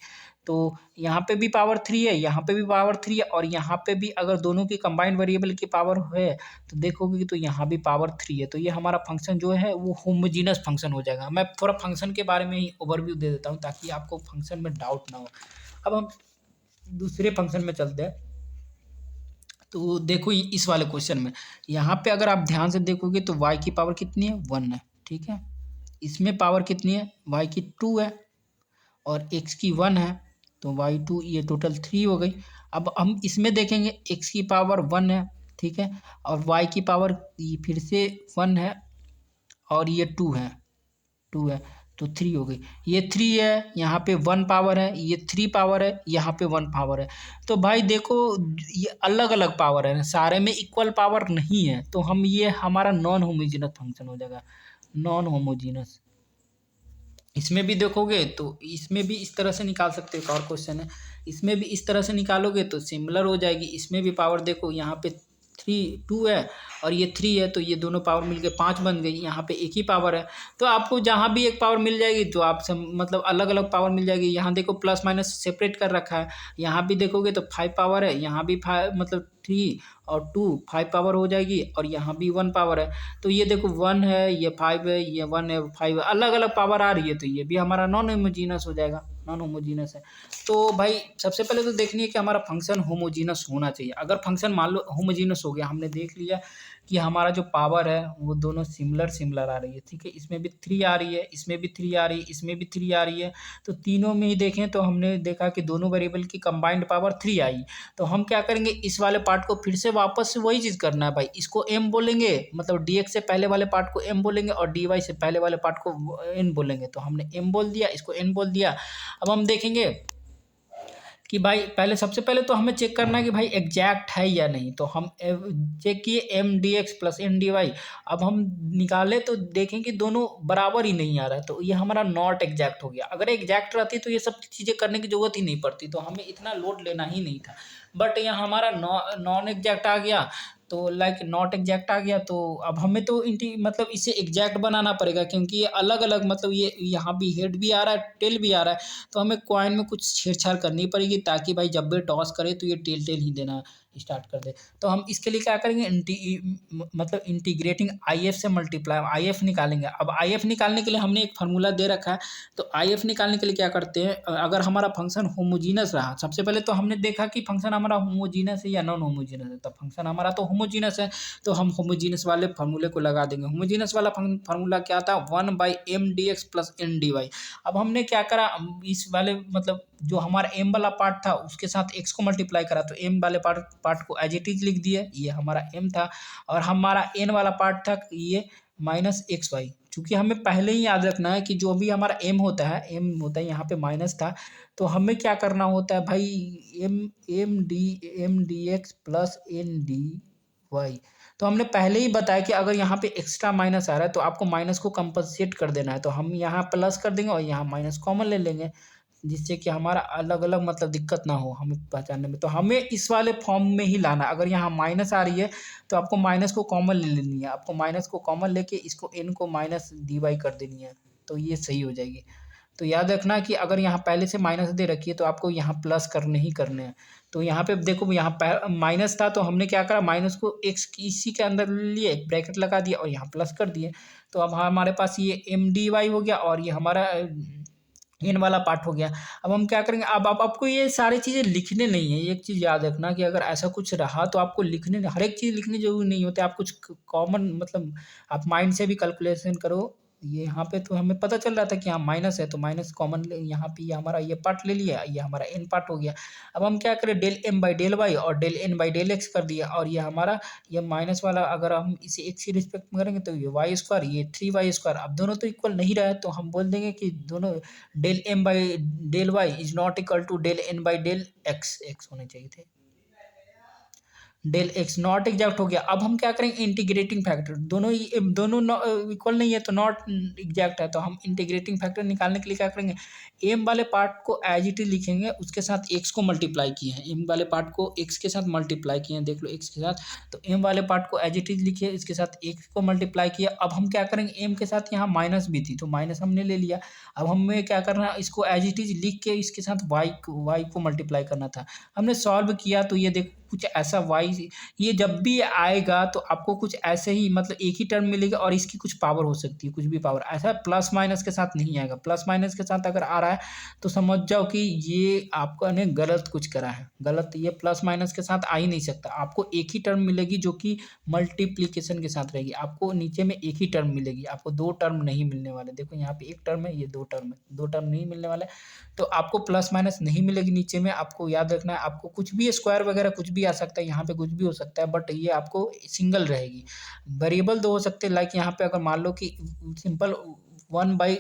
तो यहाँ पे भी पावर 3 है, यहाँ पे भी पावर 3 है, और यहाँ पे भी अगर दोनों की कंबाइंड वेरिएबल की पावर है तो देखोगे तो यहाँ भी पावर 3 है, तो ये हमारा फंक्शन जो है वो होमोजीनस फंक्शन हो जाएगा। मैं थोड़ा फंक्शन के बारे में ही ओवरव्यू दे देता हूँ ताकि आपको फंक्शन में डाउट ना हो। अब हम दूसरे फंक्शन में चलते हैं। तो देखो इस वाले क्वेश्चन में यहाँ पे अगर आप ध्यान से देखोगे तो y की पावर कितनी है, 1 है, ठीक है, इसमें पावर कितनी है, y की 2 है और x की 1 है, तो y2 ये टोटल 3 हो गई। अब हम इसमें देखेंगे x की पावर 1 है, ठीक है, और y की पावर फिर से 1 है और ये 2 है, 2 है, तो 3 हो गई। ये 3 है, यहाँ पे 1 पावर है, ये 3 पावर है, यहाँ पे 1 पावर है। तो भाई देखो ये अलग अलग पावर है, सारे में इक्वल पावर नहीं है, तो हम ये हमारा नॉन होमोजीनस फंक्शन हो जाएगा, नॉन होमोजीनस। इसमें भी देखोगे तो इसमें भी इस तरह से निकाल सकते हो, एक और क्वेश्चन है, इसमें भी इस तरह से निकालोगे तो सिमिलर हो जाएगी। इसमें भी पावर देखो यहाँ पे 2 है और ये 3 है, तो ये दोनों पावर मिलके 5 बन गई, यहाँ पे एक ही पावर है। तो आपको जहाँ भी एक पावर मिल जाएगी तो आप मतलब अलग अलग पावर मिल जाएगी। यहाँ देखो प्लस माइनस सेपरेट कर रखा है, यहाँ भी देखोगे तो 5 पावर है, यहाँ भी 5 मतलब 3 और 2 5 पावर हो जाएगी, और यहाँ भी 1 पावर है। तो ये देखो 1 है, ये 5 है, ये 1 है, 5 है, अलग अलग पावर आ रही है, तो ये भी हमारा नॉन होमोजीनस हो जाएगा, नॉन होमोजीनस है। तो भाई सबसे पहले तो देखनी है कि हमारा फंक्शन होमोजीनस होना चाहिए। अगर फंक्शन मान लो होमोजीनस हो गया, हमने देख लिया कि हमारा जो पावर है वो दोनों सिमिलर आ रही है, ठीक है, इसमें भी 3 आ रही है, इसमें भी 3 आ रही है, इसमें भी 3 आ रही है, तो तीनों में ही देखें तो हमने देखा कि दोनों वेरिएबल की कंबाइंड पावर 3 आई। तो हम क्या करेंगे, इस वाले पार्ट को फिर से वापस से वही चीज़ करना है भाई, इसको m बोलेंगे, मतलब dx से पहले वाले पार्ट को m बोलेंगे और dy से पहले वाले पार्ट को n बोलेंगे। तो हमने m बोल दिया, इसको n बोल दिया। अब हम देखेंगे कि भाई पहले सबसे पहले तो हमें चेक करना है कि भाई एग्जैक्ट है या नहीं। तो हम चेक किए M D x plus N D y. अब हम निकाले तो देखें कि दोनों बराबर ही नहीं आ रहा है, तो ये हमारा नॉट एग्जैक्ट हो गया। अगर एग्जैक्ट रहती तो ये सब चीज़ें करने की जरूरत ही नहीं पड़ती, तो हमें इतना लोड लेना ही नहीं था। बट यहाँ हमारा नॉन एग्जैक्ट आ गया, तो लाइक नॉट एग्जैक्ट आ गया। तो अब हमें तो मतलब इसे एग्जैक्ट बनाना पड़ेगा, क्योंकि ये अलग अलग मतलब ये यहाँ भी हेड भी आ रहा है, टेल भी आ रहा है। तो हमें कॉइन में कुछ छेड़छाड़ करनी पड़ेगी, ताकि भाई जब भी टॉस करे तो ये टेल टेल ही देना स्टार्ट कर दे। तो हम इसके लिए क्या करेंगे, मतलब इंटीग्रेटिंग आई एफ से मल्टीप्लाई आई एफ निकालेंगे। अब आई एफ निकालने के लिए हमने एक फार्मूला दे रखा है। तो आई एफ निकालने के लिए क्या करते हैं, अगर हमारा फंक्शन होमोजीनस रहा, सबसे पहले तो हमने देखा कि फंक्शन हमारा होमोजीनस है या नॉन होमोजीनस है। तो फंक्शन हमारा तो होमोजीनस है, तो हम होमोजीनस वाले फार्मूले को लगा देंगे। होमोजीनस वाला फार्मूला क्या था, 1/m/dx plus N D y. अब हमने क्या करा, इस वाले मतलब जो हमारा m वाला पार्ट था उसके साथ x को मल्टीप्लाई करा, तो m वाले पार्ट को एज इट इज लिख दिया, ये हमारा m था। और हमारा n वाला पार्ट था ये माइनस एक्स वाई। चूँकि हमें पहले ही याद रखना है कि जो भी हमारा m होता है यहाँ पे माइनस था, तो हमें क्या करना होता है भाई, M D x plus N D y. तो हमने पहले ही बताया कि अगर यहाँ पे एक्स्ट्रा माइनस आ रहा है तो आपको माइनस को कंपनसेट कर देना है। तो हम यहाँ प्लस कर देंगे और यहाँ माइनस कॉमन ले लेंगे, जिससे कि हमारा अलग अलग मतलब दिक्कत ना हो हमें पहचानने में। तो हमें इस वाले फॉर्म में ही लाना। अगर यहाँ माइनस आ रही है तो आपको माइनस को कॉमन ले लेनी है, आपको माइनस को कॉमन लेके इसको एन को माइनस डी वाई कर देनी है, तो ये सही हो जाएगी। तो याद रखना कि अगर यहाँ पहले से माइनस दे रखी है तो आपको यहाँ प्लस करने ही करने हैं। तो यहाँ पे देखो यहाँ माइनस था, तो हमने क्या करा, माइनस को एक्स इसी के अंदर लिए ब्रैकेट लगा दिया और यहाँ प्लस कर दिए। तो अब हमारे पास ये एम डी वाई हो गया और ये हमारा एन वाला पार्ट हो गया। अब हम क्या करेंगे, अब आपको ये सारी चीज़ें लिखने नहीं है। एक चीज़ याद रखना कि अगर ऐसा कुछ रहा तो आपको लिखने, हर एक चीज़ लिखनी जरूरी नहीं होती। आप कुछ कॉमन मतलब आप माइंड से भी कैलकुलेशन करो। ये यहाँ पे तो हमें पता चल रहा था कि यहाँ माइनस है, तो माइनस कॉमन यहाँ पे ये हमारा ये पार्ट ले लिया, ये हमारा एन पार्ट हो गया। अब हम क्या करें, del M by del Y और del N by del X कर दिया। और ये हमारा ये माइनस वाला अगर हम इसे एक्स की रिस्पेक्ट में करेंगे तो ये वाई स्क्वायर, ये 3y²। अब दोनों तो इक्वल नहीं रहा है, तो हम बोल देंगे कि दोनों del M by del y is not equal to del N by del x, x होने चाहिए थे, डेल एक्स नॉट एग्जैक्ट हो गया। अब हम क्या करेंगे, इंटीग्रेटिंग फैक्टर, दोनों इक्वल नहीं है तो नॉट एग्जैक्ट है। तो हम इंटीग्रेटिंग फैक्टर निकालने के लिए क्या करेंगे, एम वाले पार्ट को एज इट इज लिखेंगे, उसके साथ एक्स को मल्टीप्लाई किए हैं, एम वाले पार्ट को एक्स के साथ मल्टीप्लाई किए हैं, देख लो एक्स के साथ। तो एम वाले पार्ट को एज इट इज लिखिए, इसके साथ एक्स को मल्टीप्लाई किया। अब हम क्या करेंगे, एम के साथ यहाँ माइनस भी थी तो माइनस हमने ले लिया। अब हमें क्या करना है, इसको एज इट इज लिख के इसके साथ वाई को मल्टीप्लाई करना था। हमने सॉल्व किया तो ये देखो कुछ ऐसा वाई, ये जब भी आएगा तो आपको कुछ ऐसे ही मतलब एक ही टर्म मिलेगा और इसकी कुछ पावर हो सकती है, कुछ भी पावर। ऐसा प्लस माइनस के साथ नहीं आएगा। प्लस माइनस के साथ अगर आ रहा है तो समझ जाओ कि ये आपको ने गलत कुछ करा है, गलत। ये प्लस माइनस के साथ आ ही नहीं सकता। आपको एक ही टर्म मिलेगी जो कि मल्टीप्लीकेशन के साथ रहेगी। आपको नीचे में एक ही टर्म मिलेगी, आपको दो टर्म नहीं मिलने वाले। देखो यहाँ पे एक टर्म है, ये दो टर्म है, दो टर्म नहीं मिलने वाले। तो आपको प्लस माइनस नहीं मिलेगी नीचे में। आपको याद रखना है, आपको कुछ भी स्क्वायर वगैरह कुछ भी आ सकता है, यहाँ पे कुछ भी हो सकता है, बट ये आपको सिंगल रहेगी। वेरिएबल दो हो सकते हैं, लाइक यहाँ पे अगर मान लो कि सिंपल 1/x⁴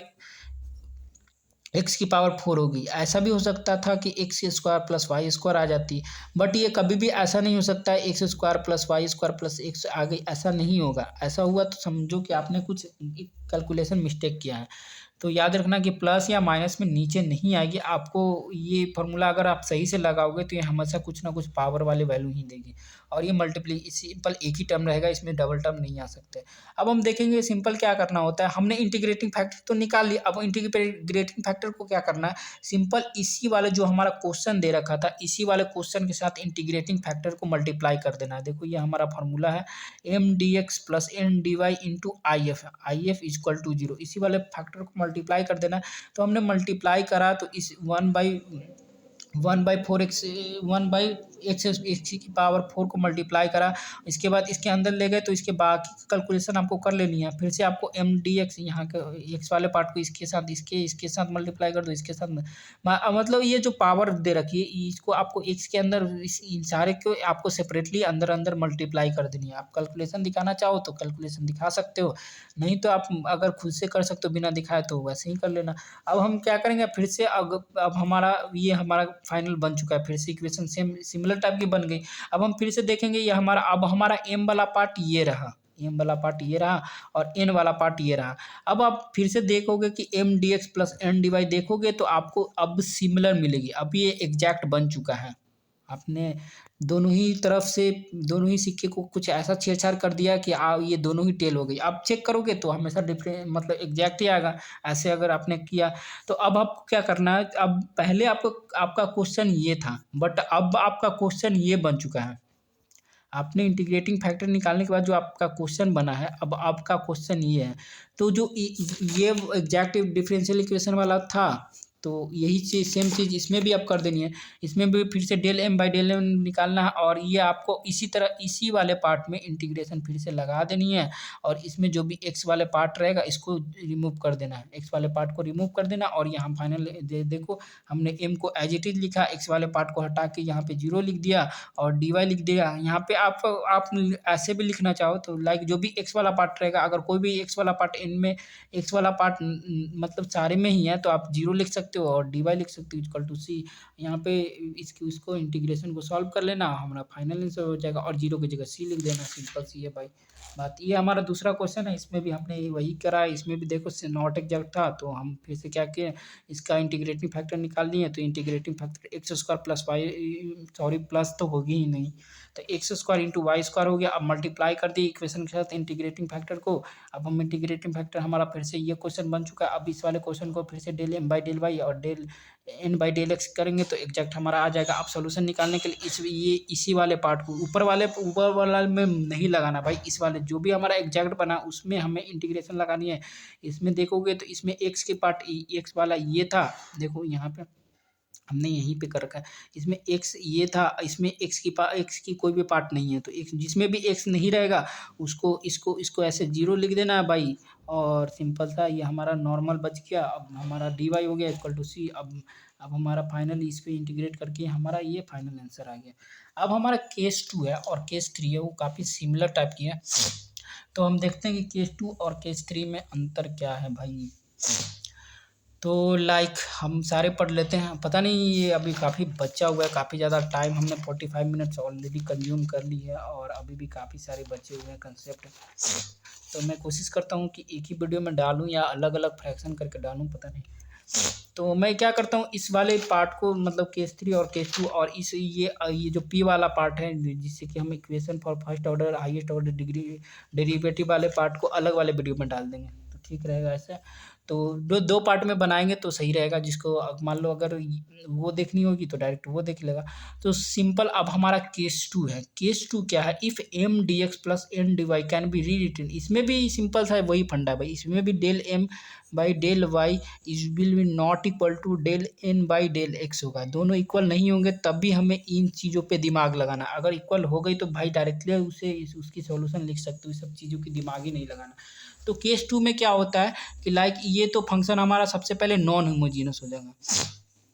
होगी, ऐसा भी हो सकता था कि x² प्लस y² आ जाती। बट ये कभी भी ऐसा नहीं हो सकता है x² plus y² plus x आ गई, ऐसा नहीं होगा। ऐसा हुआ तो समझो कि आपने कुछ कैलकुलेशन मिस्टेक किया है। तो याद रखना कि प्लस या माइनस में नीचे नहीं आएगी। आपको ये फार्मूला अगर आप सही से लगाओगे तो ये हमेशा कुछ ना कुछ पावर वाले वैल्यू ही देगी। और ये सिंपल एक ही टर्म रहेगा, इसमें डबल टर्म नहीं आ सकते। अब हम देखेंगे सिंपल क्या करना होता है। हमने इंटीग्रेटिंग फैक्टर तो निकाल लिया, अब इंटीग्रेटिंग फैक्टर को क्या करना है, सिंपल इसी वाले जो हमारा क्वेश्चन दे रखा था, इसी वाले क्वेश्चन के साथ इंटीग्रेटिंग फैक्टर को मल्टीप्लाई कर देना है। देखो ये हमारा फार्मूला है M D x plus N D y into I F equal to 0। इसी वाले फैक्टर को मल्टीप्लाई कर देना। तो हमने मल्टीप्लाई करा तो इस 1/4x 1/4 एक्स की पावर 4 को मल्टीप्लाई करा, इसके बाद इसके अंदर ले गए तो इसके बाकी कैलकुलेशन आपको कर लेनी है। फिर से आपको एम डी एक्स यहाँ के एक्स वाले पार्ट को इसके साथ मल्टीप्लाई कर दो, इसके साथ मतलब ये जो पावर दे रखी है इसको आपको एक्स के अंदर इन सारे को आपको सेपरेटली अंदर अंदर मल्टीप्लाई कर देनी है। आप कैलकुलेशन दिखाना चाहो तो कैलकुलेशन दिखा सकते हो, नहीं तो आप अगर खुद से कर सकते हो बिना दिखाए तो वैसे ही कर लेना। अब हम क्या करेंगे, फिर से अब हमारा फाइनल बन चुका है, फिर से इक्वेशन सेम सिमिलर टाइप की बन गई। अब हम फिर से देखेंगे ये हमारा एम वाला पार्ट ये रहा, एम वाला पार्ट ये रहा और एन वाला पार्ट ये रहा। अब आप फिर से देखोगे कि M D x plus N D y देखोगे तो आपको अब सिमिलर मिलेगी। अब ये एग्जैक्ट बन चुका है, आपने दोनों ही तरफ से दोनों ही सिक्के को कुछ ऐसा छेड़छाड़ कर दिया कि ये दोनों ही टेल हो गई। आप चेक करोगे तो हमेशा डिफरेंट मतलब एग्जैक्ट ही आएगा, ऐसे अगर आपने किया तो। अब आपको क्या करना है, अब पहले आपका क्वेश्चन ये था बट अब आपका क्वेश्चन ये बन चुका है। आपने इंटीग्रेटिंग फैक्टर निकालने के बाद जो आपका क्वेश्चन बना है, अब आपका क्वेश्चन ये है। तो जो ये एग्जैक्ट डिफरेंशियल इक्वेशन वाला था तो यही चीज़ सेम चीज़ इसमें भी आप कर देनी है। इसमें भी फिर से del M by del M निकालना है और ये आपको इसी तरह इसी वाले पार्ट में इंटीग्रेशन फिर से लगा देनी है। और इसमें जो भी एक्स वाले पार्ट रहेगा इसको रिमूव कर देना है, एक्स वाले पार्ट को रिमूव कर देना। और यहाँ फाइनल देखो हमने एम को एज इट इज लिखा, एक्स वाले पार्ट को हटा के यहाँ पे 0 लिख दिया और डी वाई लिख दिया। यहाँ पे आप ऐसे भी लिखना चाहो तो लाइक जो भी एक्स वाला पार्ट रहेगा, अगर कोई भी एक्स वाला पार्ट इन में एक्स वाला पार्ट मतलब सारे में ही है तो आप 0 लिख सकते हो और डी वाई लिख सकते हो इक्वल टू सी। यहाँ पे इसको इंटीग्रेशन को सॉल्व कर लेना, हमारा फाइनल आंसर हो जाएगा और 0 की जगह सी लिख देना, सिंपल सी है भाई बात। ये हमारा दूसरा क्वेश्चन है, इसमें भी हमने वही करा है। इसमें भी देखो नॉट एग्जैक्ट था तो हम फिर से क्या किए, इसका इंटीग्रेटिंग फैक्टर निकाल लिए। तो integrating factor x square plus y, sorry plus तो होगी ही नहीं, तो x square into y square हो गया। अब मल्टीप्लाई कर दी इक्वेशन के साथ इंटीग्रेटिंग फैक्टर को। अब हम इंटीग्रेटिंग फैक्टर हमारा फिर से ये क्वेश्चन बन चुका है। अब इस वाले क्वेश्चन को फिर से del M by del Y और del N by del X करेंगे तो एग्जैक्ट हमारा आ जाएगा। अब सोल्यूशन निकालने के लिए इसी वाले पार्ट को ऊपर वाला में नहीं लगाना भाई, इस वाले जो भी हमारा एग्जैक्ट बना उसमें हमें इंटीग्रेशन लगानी है। इसमें देखोगे तो इसमें एक्स के पार्ट एक्स वाला ये था, देखो यहाँ पे हमने यहीं पे कर रखा है। इसमें एक्स ये था, इसमें एक्स की कोई भी पार्ट नहीं है तो एक्स जिसमें भी एक्स नहीं रहेगा उसको इसको ऐसे 0 लिख देना है भाई। और सिंपल सा ये हमारा नॉर्मल बच गया। अब हमारा डी वाई हो गया इक्वल टू सी। अब हमारा फाइनल इस पर इंटीग्रेट करके हमारा ये फाइनल आंसर आ गया। अब हमारा केस 2 है और केस 3 है, वो काफ़ी सिमिलर टाइप की है। तो हम देखते हैं कि केस 2 और केस 3 में अंतर क्या है भाई। तो लाइक हम सारे पढ़ लेते हैं, पता नहीं ये अभी काफ़ी बचा हुआ है, काफ़ी ज़्यादा टाइम हमने 45 मिनट्स ऑलरेडी कंज्यूम कर ली है और अभी भी काफ़ी सारे बचे हुए हैं कंसेप्ट। तो मैं कोशिश करता हूँ कि एक ही वीडियो में डालूँ या अलग अलग फ्रैक्शन करके डालूँ, पता नहीं। तो मैं क्या करता हूँ इस वाले पार्ट को मतलब केस 3 और केस 2 और ये जो पी वाला पार्ट है जिससे कि हम equation for first order highest order degree derivative वाले पार्ट को अलग वाले वीडियो में डाल देंगे तो ठीक रहेगा ऐसे। तो दो पार्ट में बनाएंगे तो सही रहेगा, जिसको मान लो अगर वो देखनी होगी तो डायरेक्ट वो देख लेगा। तो सिंपल अब हमारा केस 2 है। केस 2 क्या है, if M D x plus N D y can be rewritten. इसमें भी सिंपल सा वही फंडा है भाई, इसमें भी del M by del y is will be not equal to del N by del x होगा। दोनों इक्वल नहीं होंगे तब भी हमें इन चीज़ों पे दिमाग लगाना। अगर इक्वल हो गई तो भाई डायरेक्टली उसकी सॉल्यूशन लिख सकते हो, सब चीज़ों की दिमाग ही नहीं लगाना। तो केस 2 में क्या होता है कि लाइक ये तो फंक्शन हमारा सबसे पहले नॉन होमोजीनस हो जाएगा,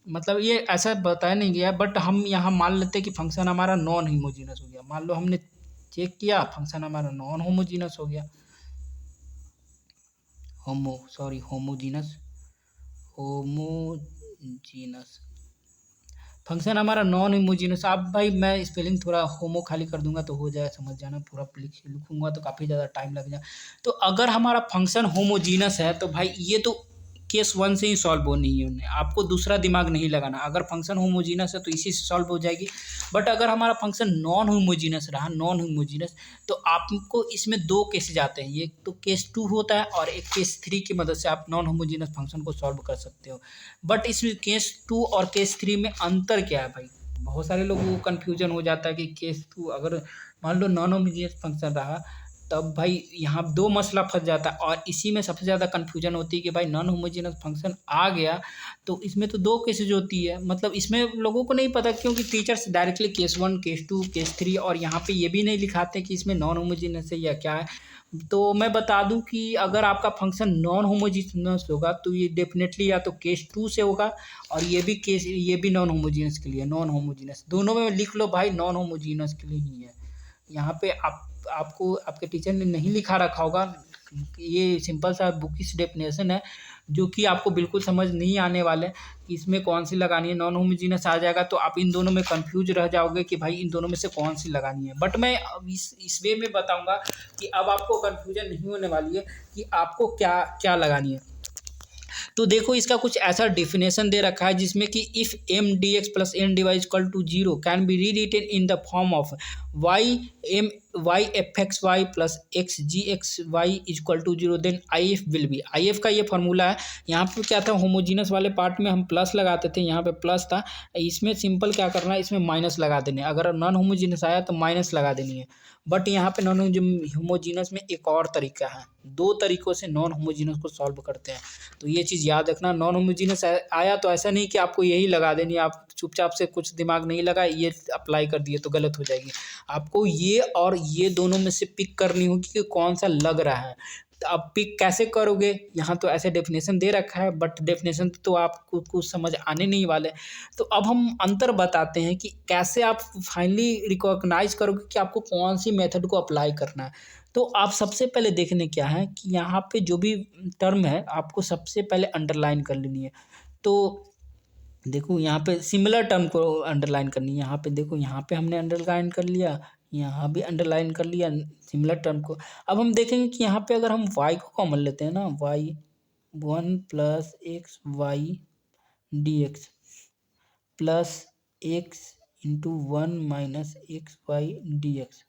मतलब ये ऐसा बताया नहीं गया बट हम यहाँ मान लेते हैं कि फंक्शन हमारा नॉन होमोजीनस हो गया। मान लो हमने चेक किया फंक्शन हमारा नॉन होमोजीनस हो गया, होमोजीनस फंक्शन हमारा नॉन होमोजीनस। अब भाई मैं स्पेलिंग थोड़ा होमो खाली कर दूंगा तो हो जाएगा, समझ जाना। पूरा लिखूंगा तो काफ़ी ज़्यादा टाइम लग जाए। तो अगर हमारा फंक्शन होमोजीनस है तो भाई ये तो केस 1 से ही सॉल्व होनी है, आपको दूसरा दिमाग नहीं लगाना। अगर फंक्शन होमोजीनस है तो इसी से सॉल्व हो जाएगी। बट अगर हमारा फंक्शन नॉन होमोजीनस रहा, नॉन होमोजीनस, तो आपको इसमें 2 केसेज आते हैं। एक तो केस 2 होता है और एक केस 3 की मदद से आप नॉन होमोजीनस फंक्शन को सॉल्व कर सकते हो। बट इसमें केस 2 और केस 3 में अंतर क्या है भाई, बहुत सारे लोगों को कन्फ्यूजन हो जाता है कि केस 2 अगर मान लो नॉन होमोजीनियस फंक्शन रहा तब भाई यहाँ 2 मसला फँस जाता है और इसी में सबसे ज़्यादा कन्फ्यूजन होती है कि भाई नॉन होमोजेनस फंक्शन आ गया, तो इसमें तो 2 केसेज़ होती है। मतलब इसमें लोगों को नहीं पता क्योंकि teachers directly case 1, case 2, case 3 और यहाँ पे ये भी नहीं लिखाते कि इसमें नॉन होमोजेनस है या क्या है। तो मैं बता दूँ कि अगर आपका फंक्शन नॉन होमोजेनस होगा तो ये डेफ़िनेटली या तो केस 2 से होगा और ये भी नॉन होमोजेनस के लिए नॉन होमोजेनस। दोनों में लिख लो भाई नॉन होमोजेनस के लिए ही है। यहाँ पे आपको आपके टीचर ने नहीं लिखा रखा होगा, ये सिंपल सा बुकिश डेफिनेशन है जो कि आपको बिल्कुल समझ नहीं आने वाले कि इसमें कौन सी लगानी है। नॉन होमोजेनस आ जाएगा तो आप इन दोनों में कंफ्यूज रह जाओगे कि भाई इन दोनों में से कौन सी लगानी है। बट मैं अब इस वे में बताऊंगा कि अब आपको कंफ्यूजन नहीं होने वाली है कि आपको क्या क्या लगानी है। तो देखो इसका कुछ ऐसा डिफिनेशन दे रखा है जिसमें कि if M D x plus N D Y equal to zero can be rewritten in the form of Y M Y F X Y plus X G x Y equal to zero then I F will be. I F का ये formula है। यहाँ पे क्या था, homogeneous वाले part में हम प्लस लगाते थे, यहाँ पे प्लस था। इसमें सिंपल क्या करना है, इसमें माइनस लगा देने, अगर नॉन होमोजीनस आया तो माइनस लगा देनी है। बट यहाँ पे नॉन होमोजीनस में एक और तरीका है, 2 तरीक़ों से नॉन होमोजीनस को सॉल्व करते हैं। तो ये चीज़ याद रखना, नॉन होमोजीनस आया तो ऐसा नहीं कि आपको यही लगा देनी, आप चुपचाप से कुछ दिमाग नहीं लगाए ये अप्लाई कर दिए तो गलत हो जाएगी। आपको ये और ये दोनों में से पिक करनी होगी कि कौन सा लग रहा है। तो आप पिक कैसे करोगे, यहाँ तो ऐसे डेफिनेशन दे रखा है बट डेफिनेशन तो आपको कुछ समझ आने नहीं वाले। तो अब हम अंतर बताते हैं कि कैसे आप फाइनली रिकॉग्नाइज करोगे कि आपको कौन सी मेथड को अप्लाई करना है। तो आप सबसे पहले देखने क्या है कि यहाँ पे जो भी टर्म है आपको सबसे पहले अंडरलाइन कर लेनी है। तो देखो यहाँ पे सिमिलर टर्म को अंडरलाइन करनी है। यहाँ पे देखो, यहाँ पे हमने अंडरलाइन कर लिया, यहाँ भी अंडरलाइन कर लिया सिमिलर टर्म को। अब हम देखेंगे कि यहाँ पे अगर हम y को कॉमन लेते हैं ना, y 1 plus x y d x plus x into 1 minus x y d x,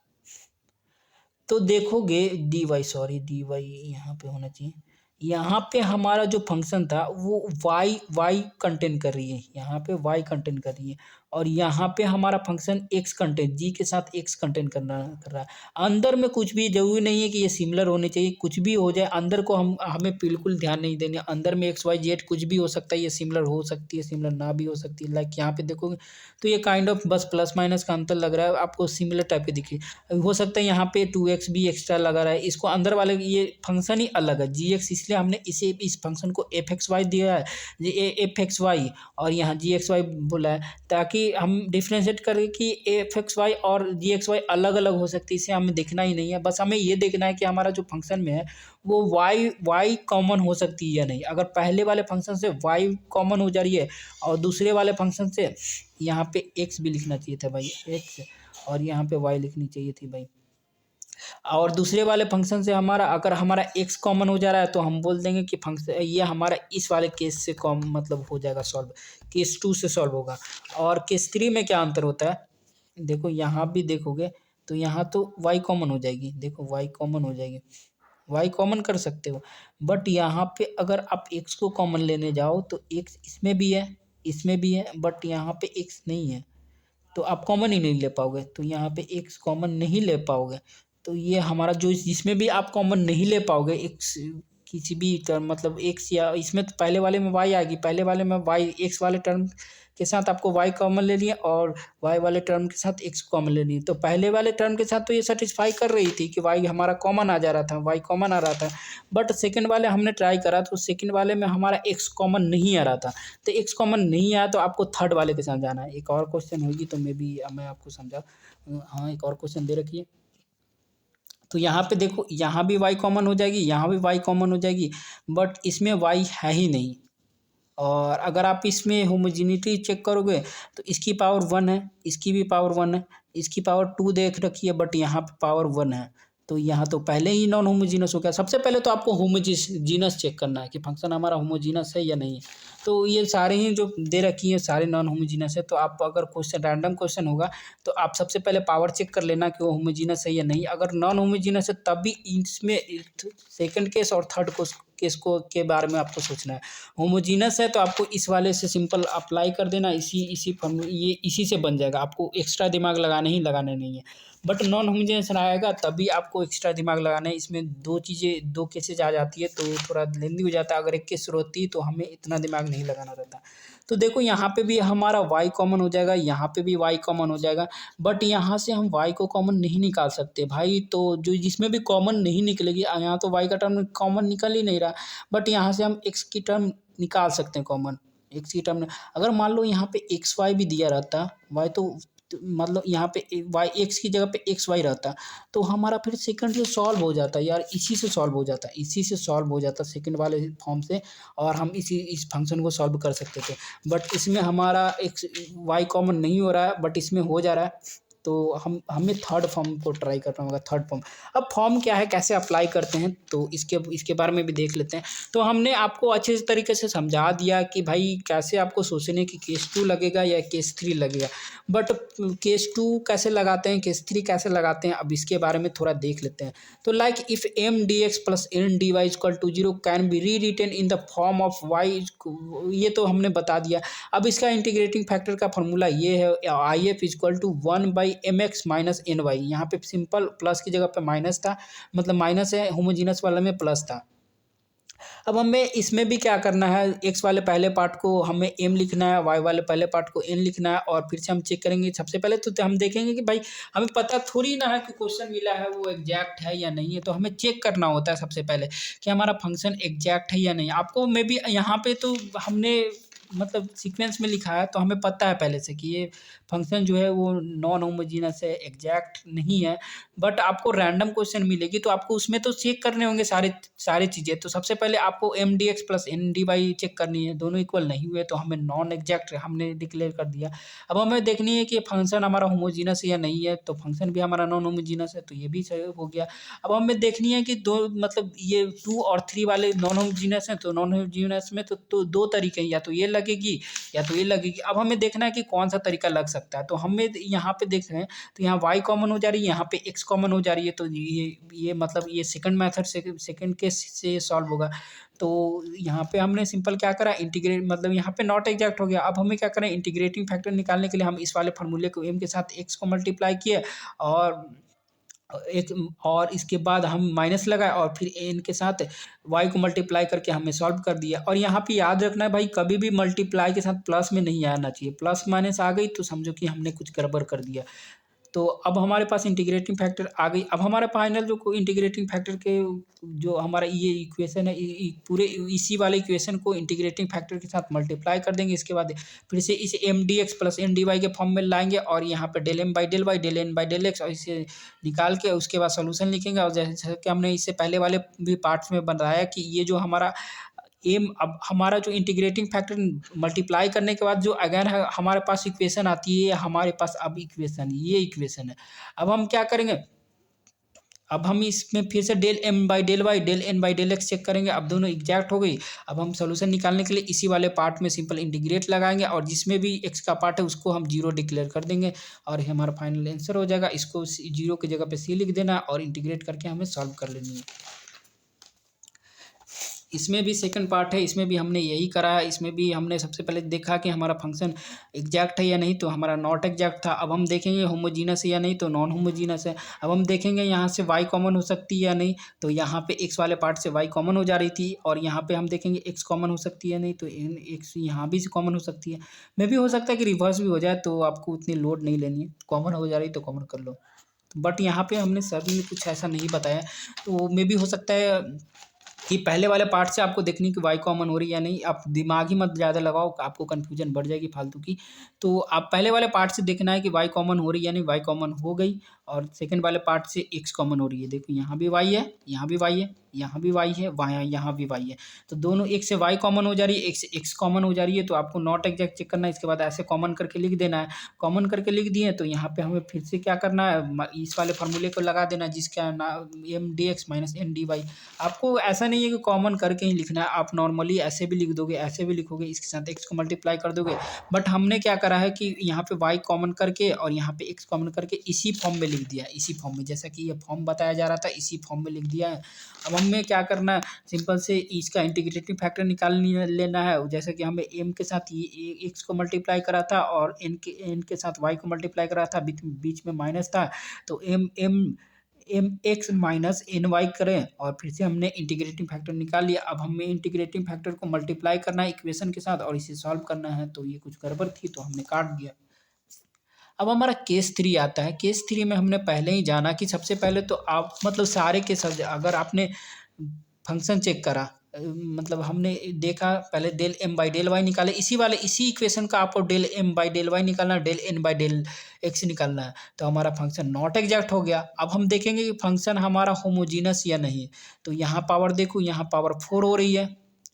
तो देखोगे d y, sorry d y यहाँ पे होना चाहिए। यहाँ पे हमारा जो फंक्शन था वो वाई कंटेन कर रही है, यहाँ पे वाई कंटेन कर रही है और यहाँ पे हमारा फंक्शन एक्स कंटेन जी के साथ एक्स कंटेन कर रहा है। अंदर में कुछ भी जरूरी नहीं है कि ये सिमिलर होने चाहिए, कुछ भी हो जाए अंदर को हमें बिल्कुल ध्यान नहीं देने। अंदर में एक्स वाई जेड कुछ भी हो सकता है, ये सिमिलर हो सकती है, सिमिलर ना भी हो सकती है। लाइक यहाँ पे देखोगे तो ये काइंड ऑफ बस प्लस माइनस का अंतर लग रहा है आपको, सिमिलर टाइप की दिखी। हो सकता है यहाँ पे 2x भी एक्स्ट्रा लगा रहा है, इसको अंदर वाले ये फंक्शन ही अलग है जी एक्स, इसलिए हमने इस फंक्शन को एफ एक्स वाई दिया है, एफ एक्स वाई और यहाँ जी एक्स वाई बोला है, ताकि हम डिफ्रेंशिएट करें कि एफ एक्स वाई और जी एक्स वाई अलग अलग हो सकती है। इसे हमें देखना ही नहीं है, बस हमें ये देखना है कि हमारा जो फंक्शन में है वो वाई कॉमन हो सकती है या नहीं। अगर पहले वाले फंक्शन से वाई कॉमन हो जा रही है और दूसरे वाले फंक्शन से यहाँ पे एक्स भी लिखना चाहिए था भाई, एक्स, और यहाँ पे वाई लिखनी चाहिए थी भाई। और दूसरे वाले फंक्शन से अगर हमारा एक्स कॉमन हो जा रहा है तो हम बोल देंगे कि फंक्शन ये हमारा इस वाले केस से मतलब हो जाएगा सॉल्व, केस 2 से सॉल्व होगा। और केस 3 में क्या अंतर होता है, देखो यहाँ भी देखोगे तो यहाँ तो वाई कॉमन हो जाएगी, देखो वाई कॉमन हो जाएगी, वाई कॉमन कर सकते हो। बट यहाँ पे अगर आप एक्स को कॉमन लेने जाओ तो एक्स इसमें भी है, इसमें भी है, बट यहाँ पे एक्स नहीं है तो आप कॉमन ही नहीं ले पाओगे। तो यहाँ पे एक्स कॉमन नहीं ले पाओगे, तो ये हमारा जो जिसमें भी आप कॉमन नहीं ले पाओगे एक्स किसी भी टर्म, मतलब एक्स या इसमें तो पहले वाले में वाई आएगी, पहले वाले में वाई, एक्स वाले टर्म के साथ आपको वाई कॉमन लेनी है और वाई वाले टर्म के साथ एक्स कॉमन लेनी है। तो पहले वाले टर्म के साथ तो ये सेटिस्फाई कर रही थी कि वाई हमारा कॉमन आ जा रहा था, वाई कॉमन आ रहा था। बट सेकंड वाले हमने ट्राई करा तो सेकंड वाले में हमारा एक्स कॉमन नहीं आ रहा था। तो एक्स कॉमन नहीं आया तो आपको थर्ड वाले के साथ जाना है। एक और क्वेश्चन होगी तो मैं आपको समझा, हाँ एक और क्वेश्चन दे रखिए। तो यहाँ पे देखो, यहाँ भी वाई कॉमन हो जाएगी, यहाँ भी वाई कॉमन हो जाएगी, बट इसमें वाई है ही नहीं। और अगर आप इसमें होमोजेनिटी चेक करोगे तो इसकी पावर 1 है, इसकी भी पावर 1 है, इसकी पावर 2 देख रखी है, बट यहाँ पे पावर 1 है। तो यहाँ तो पहले ही नॉन होमोजीनस हो गया। सबसे पहले तो आपको होमोजीनस चेक करना है कि फंक्शन हमारा होमोजीनस है या नहीं है। तो ये सारे ही जो दे रखी है सारे नॉन होमोजीनियस है। तो आप अगर क्वेश्चन रैंडम क्वेश्चन होगा तो आप सबसे पहले पावर चेक कर लेना कि वो होमोजीनियस है या नहीं। अगर नॉन होमोजीनियस है तब भी इसमें सेकंड केस और थर्ड केस को के बारे में आपको सोचना है। होमोजीनियस है तो आपको इस वाले से सिंपल अप्लाई कर देना, इसी फॉर्मूले ये इसी से बन जाएगा, आपको एक्स्ट्रा दिमाग लगाने नहीं है। बट नॉन होमोजेनियस आएगा तभी आपको एक्स्ट्रा दिमाग लगाना है। इसमें दो केसेज आ जाती है तो थोड़ा लेंदी हो जाता है। अगर एक केस शुरू होती है तो हमें इतना दिमाग नहीं लगाना रहता। तो देखो यहाँ पे भी हमारा y कॉमन हो जाएगा, यहाँ पे भी y कॉमन हो जाएगा। बट यहाँ से हम y को कॉमन नहीं निकाल सकते भाई। तो जो जिसमें भी कॉमन नहीं निकलेगी, यहाँ तो y का टर्म कॉमन निकल ही नहीं रहा। बट यहाँ से हम x की टर्म निकाल सकते हैं कॉमन। x की टर्म अगर मान लो यहाँ पे एक्स वाई भी दिया रहता, y तो मतलब यहाँ पे वाई एक्स की जगह पे एक्स वाई रहता तो हमारा फिर सेकंड से सॉल्व हो जाता यार, इसी से सॉल्व हो जाता सेकंड वाले फॉर्म से। और हम इस फंक्शन को सॉल्व कर सकते थे। बट इसमें हमारा एक्स वाई कॉमन नहीं हो रहा है, बट इसमें हो जा रहा है। तो हमें थर्ड फॉर्म को ट्राई करना होगा। थर्ड फॉर्म, अब फॉर्म क्या है, कैसे अप्लाई करते हैं, तो इसके बारे में भी देख लेते हैं। तो हमने आपको अच्छे तरीके से समझा दिया कि भाई कैसे आपको सोचने की केस 2 लगेगा या केस 3 लगेगा। बट केस 2 कैसे लगाते हैं, केस 3 कैसे लगाते हैं, अब इसके बारे में थोड़ा देख लेते हैं। तो like if M D x plus N D Y equal to 0 can be rewritten in the form of Y, ये तो हमने बता दिया। अब इसका इंटीग्रेटिंग फैक्टर का फॉर्मूला ये है, I F equal to 1/mx minus N y. यहाँ पे सिंपल प्लस की जगह पे माइनस था, मतलब माइनस है, होमोजीनियस वाले में प्लस था। अब हमें इसमें भी क्या करना है, एक्स वाले पहले पार्ट को हमें एम लिखना है, वाई वाले पहले पार्ट को एन लिखना है। और फिर से हम चेक करेंगे। सबसे पहले तो हम देखेंगे कि भाई हमें पता थोड़ी ना है कि क्वेश्चन मिला है वो एग्जैक्ट है या नहीं है। तो हमें चेक करना होता है सबसे पहले कि हमारा फंक्शन एग्जैक्ट है या नहीं। आपको मे बी यहाँ पे तो हमने मतलब सीक्वेंस में लिखा है तो हमें पता है पहले से कि ये फंक्शन जो है वो नॉन होमोजीनियस है, एग्जैक्ट नहीं है। बट आपको रैंडम क्वेश्चन मिलेगी तो आपको उसमें तो चेक करने होंगे सारी चीज़ें। तो सबसे पहले आपको M D x plus N D y check करनी है, दोनों इक्वल नहीं हुए तो हमें नॉन एग्जैक्ट हमने डिक्लेयर कर दिया। अब हमें देखनी है कि फंक्शन हमारा होमोजीनियस है या नहीं है। तो फंक्शन भी हमारा नॉन होमोजीनियस है तो ये भी सही हो गया। अब हमें देखनी है कि दो मतलब ये 2 और 3 वाले नॉन होमोजीनियस हैं। तो नॉन होमोजीनियस में तो दो तरीके हैं, या तो ये लगेगी या तो ये लगेगी। अब हमें देखना है कि कौन सा तरीका लग सकता है। तो हमें यहाँ पे देख रहे हैं तो यहाँ y कॉमन हो जा रही है, यहाँ पे x कॉमन हो जा रही है। तो ये मतलब ये सेकंड मेथड से सेकंड केस से सॉल्व होगा। तो यहाँ पे हमने सिंपल क्या करा, इंटीग्रेट मतलब यहाँ पे नॉट एग्जैक्ट हो गया। अब हमें क्या करें, इंटीग्रेटिंग फैक्टर निकालने के लिए हम इस वाले फार्मूले को m के साथ x को मल्टीप्लाई किए और इसके बाद हम माइनस लगाए और फिर एन के साथ y को मल्टीप्लाई करके हमें सॉल्व कर दिया। और यहाँ पे याद रखना है भाई, कभी भी मल्टीप्लाई के साथ प्लस में नहीं आना चाहिए। प्लस माइनस आ गई तो समझो कि हमने कुछ गड़बड़ कर दिया। तो अब हमारे पास इंटीग्रेटिंग फैक्टर आ गई। अब हमारे फाइनल जो इंटीग्रेटिंग फैक्टर के जो हमारा ये इक्वेशन है, पूरे इसी वाले इक्वेशन को इंटीग्रेटिंग फैक्टर के साथ मल्टीप्लाई कर देंगे। इसके बाद फिर से इसे M D x plus N D y के फॉर्म में लाएंगे और यहाँ पे del M by del y, del N by del x, और इसे निकाल के उसके बाद सोल्यूशन लिखेंगे। और जैसे कि हमने इससे पहले वाले भी पार्ट्स में बताया कि ये जो हमारा अब हमारा जो इंटीग्रेटिंग फैक्टर मल्टीप्लाई करने के बाद जो अगेन है हमारे पास इक्वेशन आती है, हमारे पास अब इक्वेशन ये इक्वेशन है। अब हम क्या करेंगे, अब हम इसमें फिर से del M by del y, del N by del x check करेंगे। अब दोनों एग्जैक्ट हो गई। अब हम सोल्यूशन निकालने के लिए इसी वाले पार्ट में सिंपल इंटीग्रेट लगाएंगे और जिसमें भी एक्स का पार्ट है उसको हम 0 डिक्लेयर कर देंगे और ये हमारा फाइनल आंसर हो जाएगा। इसको 0 की जगह पे c लिख देना और इंटीग्रेट करके हमें सॉल्व कर लेनी है। इसमें भी सेकंड पार्ट है, इसमें भी हमने यही करा है। इसमें भी हमने सबसे पहले देखा कि हमारा फंक्शन एग्जैक्ट है या नहीं, तो हमारा नॉट एग्जैक्ट था। अब हम देखेंगे होमोजीनस है या नहीं, तो नॉन होमोजीनस है। अब हम देखेंगे यहाँ से y कॉमन हो सकती है या नहीं, तो यहाँ पे x वाले पार्ट से y कॉमन हो जा रही थी। और यहाँ पे हम देखेंगे x कॉमन हो सकती है नहीं, तो x यहाँ भी कॉमन हो सकती है। मे भी हो सकता है कि रिवर्स भी हो जाए, तो आपको उतनी लोड नहीं लेनी है। कॉमन हो जा रही तो कॉमन कर लो। बट यहाँ पे हमने सर ने कुछ ऐसा नहीं बताया, तो मे भी हो सकता है कि पहले वाले पार्ट से आपको देखनी कि y कॉमन हो रही है या नहीं। आप दिमाग ही मत ज़्यादा लगाओ, आपको कन्फ्यूजन बढ़ जाएगी फालतू की। तो आप पहले वाले पार्ट से देखना है कि y कॉमन हो रही है या नहीं। y कॉमन हो गई और सेकंड वाले पार्ट से x कॉमन हो रही है। देखो यहाँ भी y है, यहाँ भी y है, यहाँ भी y है, वहाँ यहाँ भी y है, तो दोनों एक से y कॉमन हो जा रही है, एक से x कॉमन हो जा रही है, तो आपको नॉट एग्जैक्ट चेक करना है। इसके बाद ऐसे कॉमन करके लिख देना है। कॉमन करके लिख दिए तो यहाँ पे हमें फिर से क्या करना है, इस वाले फार्मूले को लगा देना जिसका नाम M D x minus N D y. आपको ऐसा नहीं है कि कॉमन करके ही लिखना है, आप नॉर्मली ऐसे भी लिख दोगे, ऐसे भी लिखोगे, इसके साथ x को मल्टीप्लाई कर दोगे। बट हमने क्या करा है कि यहाँ पे y कॉमन करके और यहाँ पे x कॉमन करके इसी फॉर्म में लिख दिया, इसी फॉर्म में, जैसा कि ये फॉर्म बताया जा रहा था इसी फॉर्म में लिख दिया है। अब हमें क्या करना है, सिंपल से इसका इंटीग्रेटिंग फैक्टर निकाल लेना है। जैसे कि हमें m के साथ ये x को मल्टीप्लाई करा था और n के साथ y को मल्टीप्लाई करा था, बीच में माइनस था, तो M x minus N y करें और फिर से हमने इंटीग्रेटिंग फैक्टर निकाल लिया। अब हमें इंटीग्रेटिंग फैक्टर को मल्टीप्लाई करना है इक्वेशन के साथ और इसे सॉल्व करना है। तो ये कुछ गड़बड़ थी तो हमने काट दिया। अब हमारा केस 3 आता है। केस 3 में हमने पहले ही जाना कि सबसे पहले तो आप मतलब सारे के सब अगर आपने फंक्शन चेक करा, मतलब हमने देखा पहले del M by del y निकाले, इसी इक्वेशन का आपको del M by del y निकालना है, del N by del x निकालना है। तो हमारा फंक्शन नॉट एग्जैक्ट हो गया। अब हम देखेंगे कि फंक्शन हमारा होमोजीनस या नहीं। तो यहाँ पावर देखो, यहाँ पावर 4 हो रही है,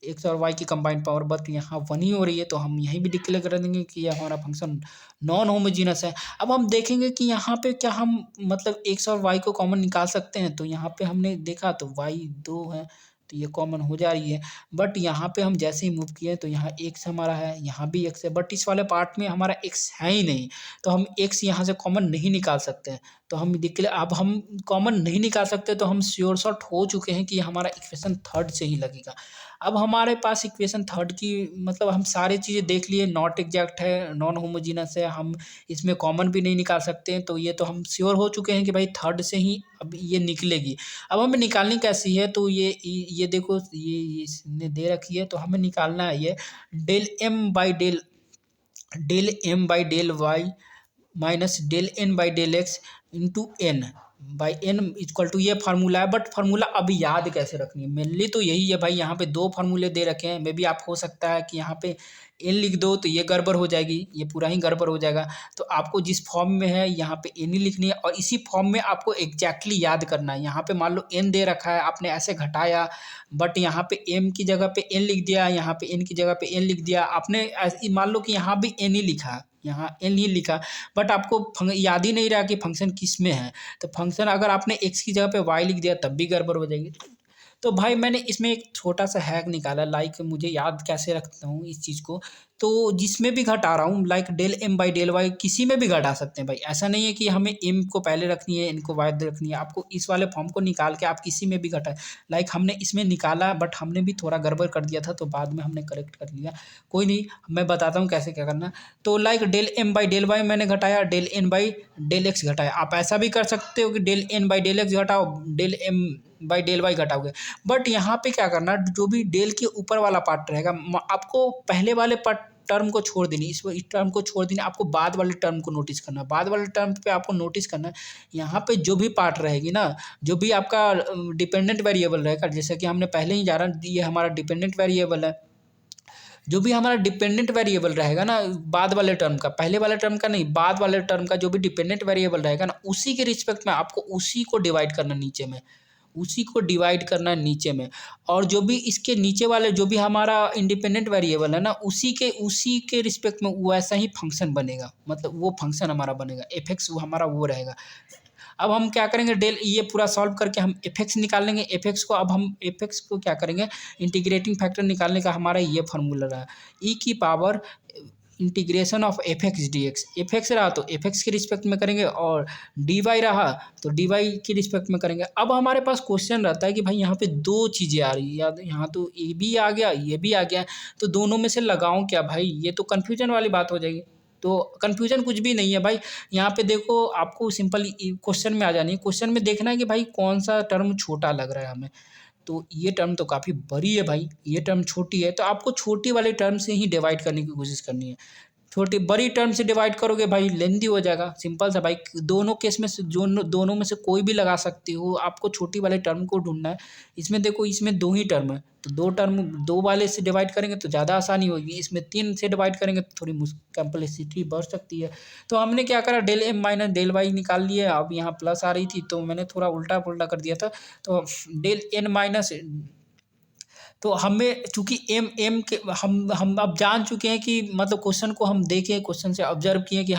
एक्स और वाई की कंबाइंड पावर, बट यहाँ 1 ही हो रही है, तो हम यहीं भी डिक्लेयर कर देंगे कि यह हमारा फंक्शन नॉन होमोजीनस है। अब हम देखेंगे कि यहाँ पे क्या हम मतलब एक्स और वाई को कॉमन निकाल सकते हैं। तो यहाँ पे हमने देखा तो वाई 2 है तो ये कॉमन हो जा रही है। बट यहाँ पे हम जैसे ही मूव किए तो यहाँ एक्स हमारा है, यहाँ भी एक्स है, बट इस वाले पार्ट में हमारा एक्स है ही नहीं, तो हम एक्स यहाँ से कॉमन नहीं निकाल सकते हैं। तो हम अब हम कॉमन नहीं निकाल सकते, तो हम श्योर शॉट हो चुके हैं कि हमारा इक्वेशन थर्ड से ही लगेगा। अब हमारे पास इक्वेशन थर्ड की मतलब हम सारी चीज़ें देख लिए, नॉट एग्जैक्ट है, नॉन होमोजीनस है, हम इसमें कॉमन भी नहीं निकाल सकते हैं, तो ये तो हम श्योर हो चुके हैं कि भाई थर्ड से ही अब ये निकलेगी। अब हमें निकालनी कैसी है, तो ये देखो ये इसने दे रखी है, तो हमें निकालना है ये del M by del y minus del N by del x into N by N equal to, ये फार्मूला है। बट फार्मूला अभी याद कैसे रखनी है, मेनली तो यही है भाई। यहाँ पे 2 फार्मूले दे रखे हैं, मे भी आप हो सकता है कि यहाँ पे एन लिख दो तो ये गड़बड़ हो जाएगी, ये पूरा ही गड़बड़ हो जाएगा। तो आपको जिस फॉर्म में है यहाँ पे एन ही लिखनी है और इसी फॉर्म में आपको एग्जैक्टली याद करना है। यहाँ पे मान लो एन दे रखा है, आपने ऐसे घटाया, बट यहाँ पे एम की जगह पे एन लिख दिया, यहाँ पे एन की जगह पे एन लिख दिया आपने। मान लो कि यहाँ भी एन ही लिखा, यहाँ एन ही लिखा, बट आपको याद ही नहीं रहा कि फंक्शन किस में है। तो फंक्शन अगर आपने एक्स की जगह पे वाई लिख दिया तब भी गड़बड़ हो जाएगी। तो भाई मैंने इसमें एक छोटा सा हैक निकाला, लाइक मुझे याद कैसे रखता हूँ इस चीज़ को, तो जिसमें भी घटा रहा हूँ like del M by del y किसी में भी घटा सकते हैं भाई। ऐसा नहीं है कि हमें एम को पहले रखनी है, एन को वाई रखनी है, आपको इस वाले फॉर्म को निकाल के आप किसी में भी घटाए। लाइक हमने इसमें निकाला बट हमने भी थोड़ा गड़बड़ कर दिया था, तो बाद में हमने करेक्ट कर लिया। कोई नहीं, मैं बताता हूँ कैसे क्या करना। तो like del M by del Y मैंने घटाया, del N by del X घटाया। आप ऐसा भी कर सकते हो कि del N by del X घटाओ, del M by del Y घटाओगे। बट यहाँ पे क्या करना, जो भी डेल के ऊपर वाला पार्ट रहेगा आपको पहले वाले टर्म को छोड़ देनी, इस टर्म को छोड़ देनी, आपको बाद वाले टर्म को नोटिस करना। बाद वाले टर्म पे आपको नोटिस करना है यहाँ पे जो भी पार्ट रहेगी ना, जो भी आपका डिपेंडेंट वेरिएबल रहेगा, जैसे कि हमने पहले ही जाना ये हमारा डिपेंडेंट वेरिएबल है, जो भी हमारा डिपेंडेंट वेरिएबल रहेगा ना बाद वाले टर्म का, पहले वाले टर्म का नहीं, बाद वाले टर्म का जो भी डिपेंडेंट वेरिएबल रहेगा ना, उसी के रिस्पेक्ट में आपको उसी को डिवाइड करना नीचे में, उसी को डिवाइड करना है नीचे में। और जो भी इसके नीचे वाले जो भी हमारा इंडिपेंडेंट वेरिएबल है ना, उसी के रिस्पेक्ट में वैसा ही फंक्शन बनेगा, मतलब वो फंक्शन हमारा बनेगा, एफ एक्स वो हमारा वो रहेगा। अब हम क्या करेंगे, डेल ये पूरा सॉल्व करके हम एफ एक्स निकाल लेंगे। एफ एक्स को अब हम एफ एक्स को क्या करेंगे, इंटीग्रेटिंग फैक्टर निकालने का हमारा ये फार्मूला रहा, ई की power integration of F x D x. F x रहा तो एफ एक्स के रिस्पेक्ट में करेंगे और डी वाई रहा तो डी वाई के रिस्पेक्ट में करेंगे। अब हमारे पास क्वेश्चन रहता है कि भाई यहाँ पे 2 चीज़ें आ रही है, यहाँ तो ए भी आ गया ये भी आ गया, तो दोनों में से लगाऊं क्या भाई, ये तो कन्फ्यूजन वाली बात हो जाएगी। तो कन्फ्यूजन कुछ भी नहीं है भाई, यहाँ पे देखो आपको सिंपल क्वेश्चन में आ जानी है, क्वेश्चन में देखना है कि भाई कौन सा टर्म छोटा लग रहा है हमें। तो ये टर्म तो काफ़ी बड़ी है भाई, ये टर्म छोटी है, तो आपको छोटी वाले टर्म से ही डिवाइड करने की कोशिश करनी है। छोटी बड़ी टर्म से डिवाइड करोगे भाई लेंदी हो जाएगा, सिंपल सा भाई। दोनों केस में से दोनों में से कोई भी लगा सकते हो, आपको छोटी वाले टर्म को ढूंढना है। इसमें देखो इसमें दो ही टर्म है, तो दो टर्म दो वाले से डिवाइड करेंगे तो ज़्यादा आसानी होगी, इसमें तीन से डिवाइड करेंगे तो थोड़ी कम्प्लेक्सिटी बढ़ सकती है। तो हमने क्या करा, del M minus del y निकाल लिए। अब यहाँ प्लस आ रही थी तो मैंने थोड़ा उल्टा पुल्टा कर दिया था, तो डेल एन माइनस, तो हमें चूंकि एम एम के हम अब जान चुके हैं कि मतलब क्वेश्चन को हम देखें, क्वेश्चन से ऑब्जर्व किए कि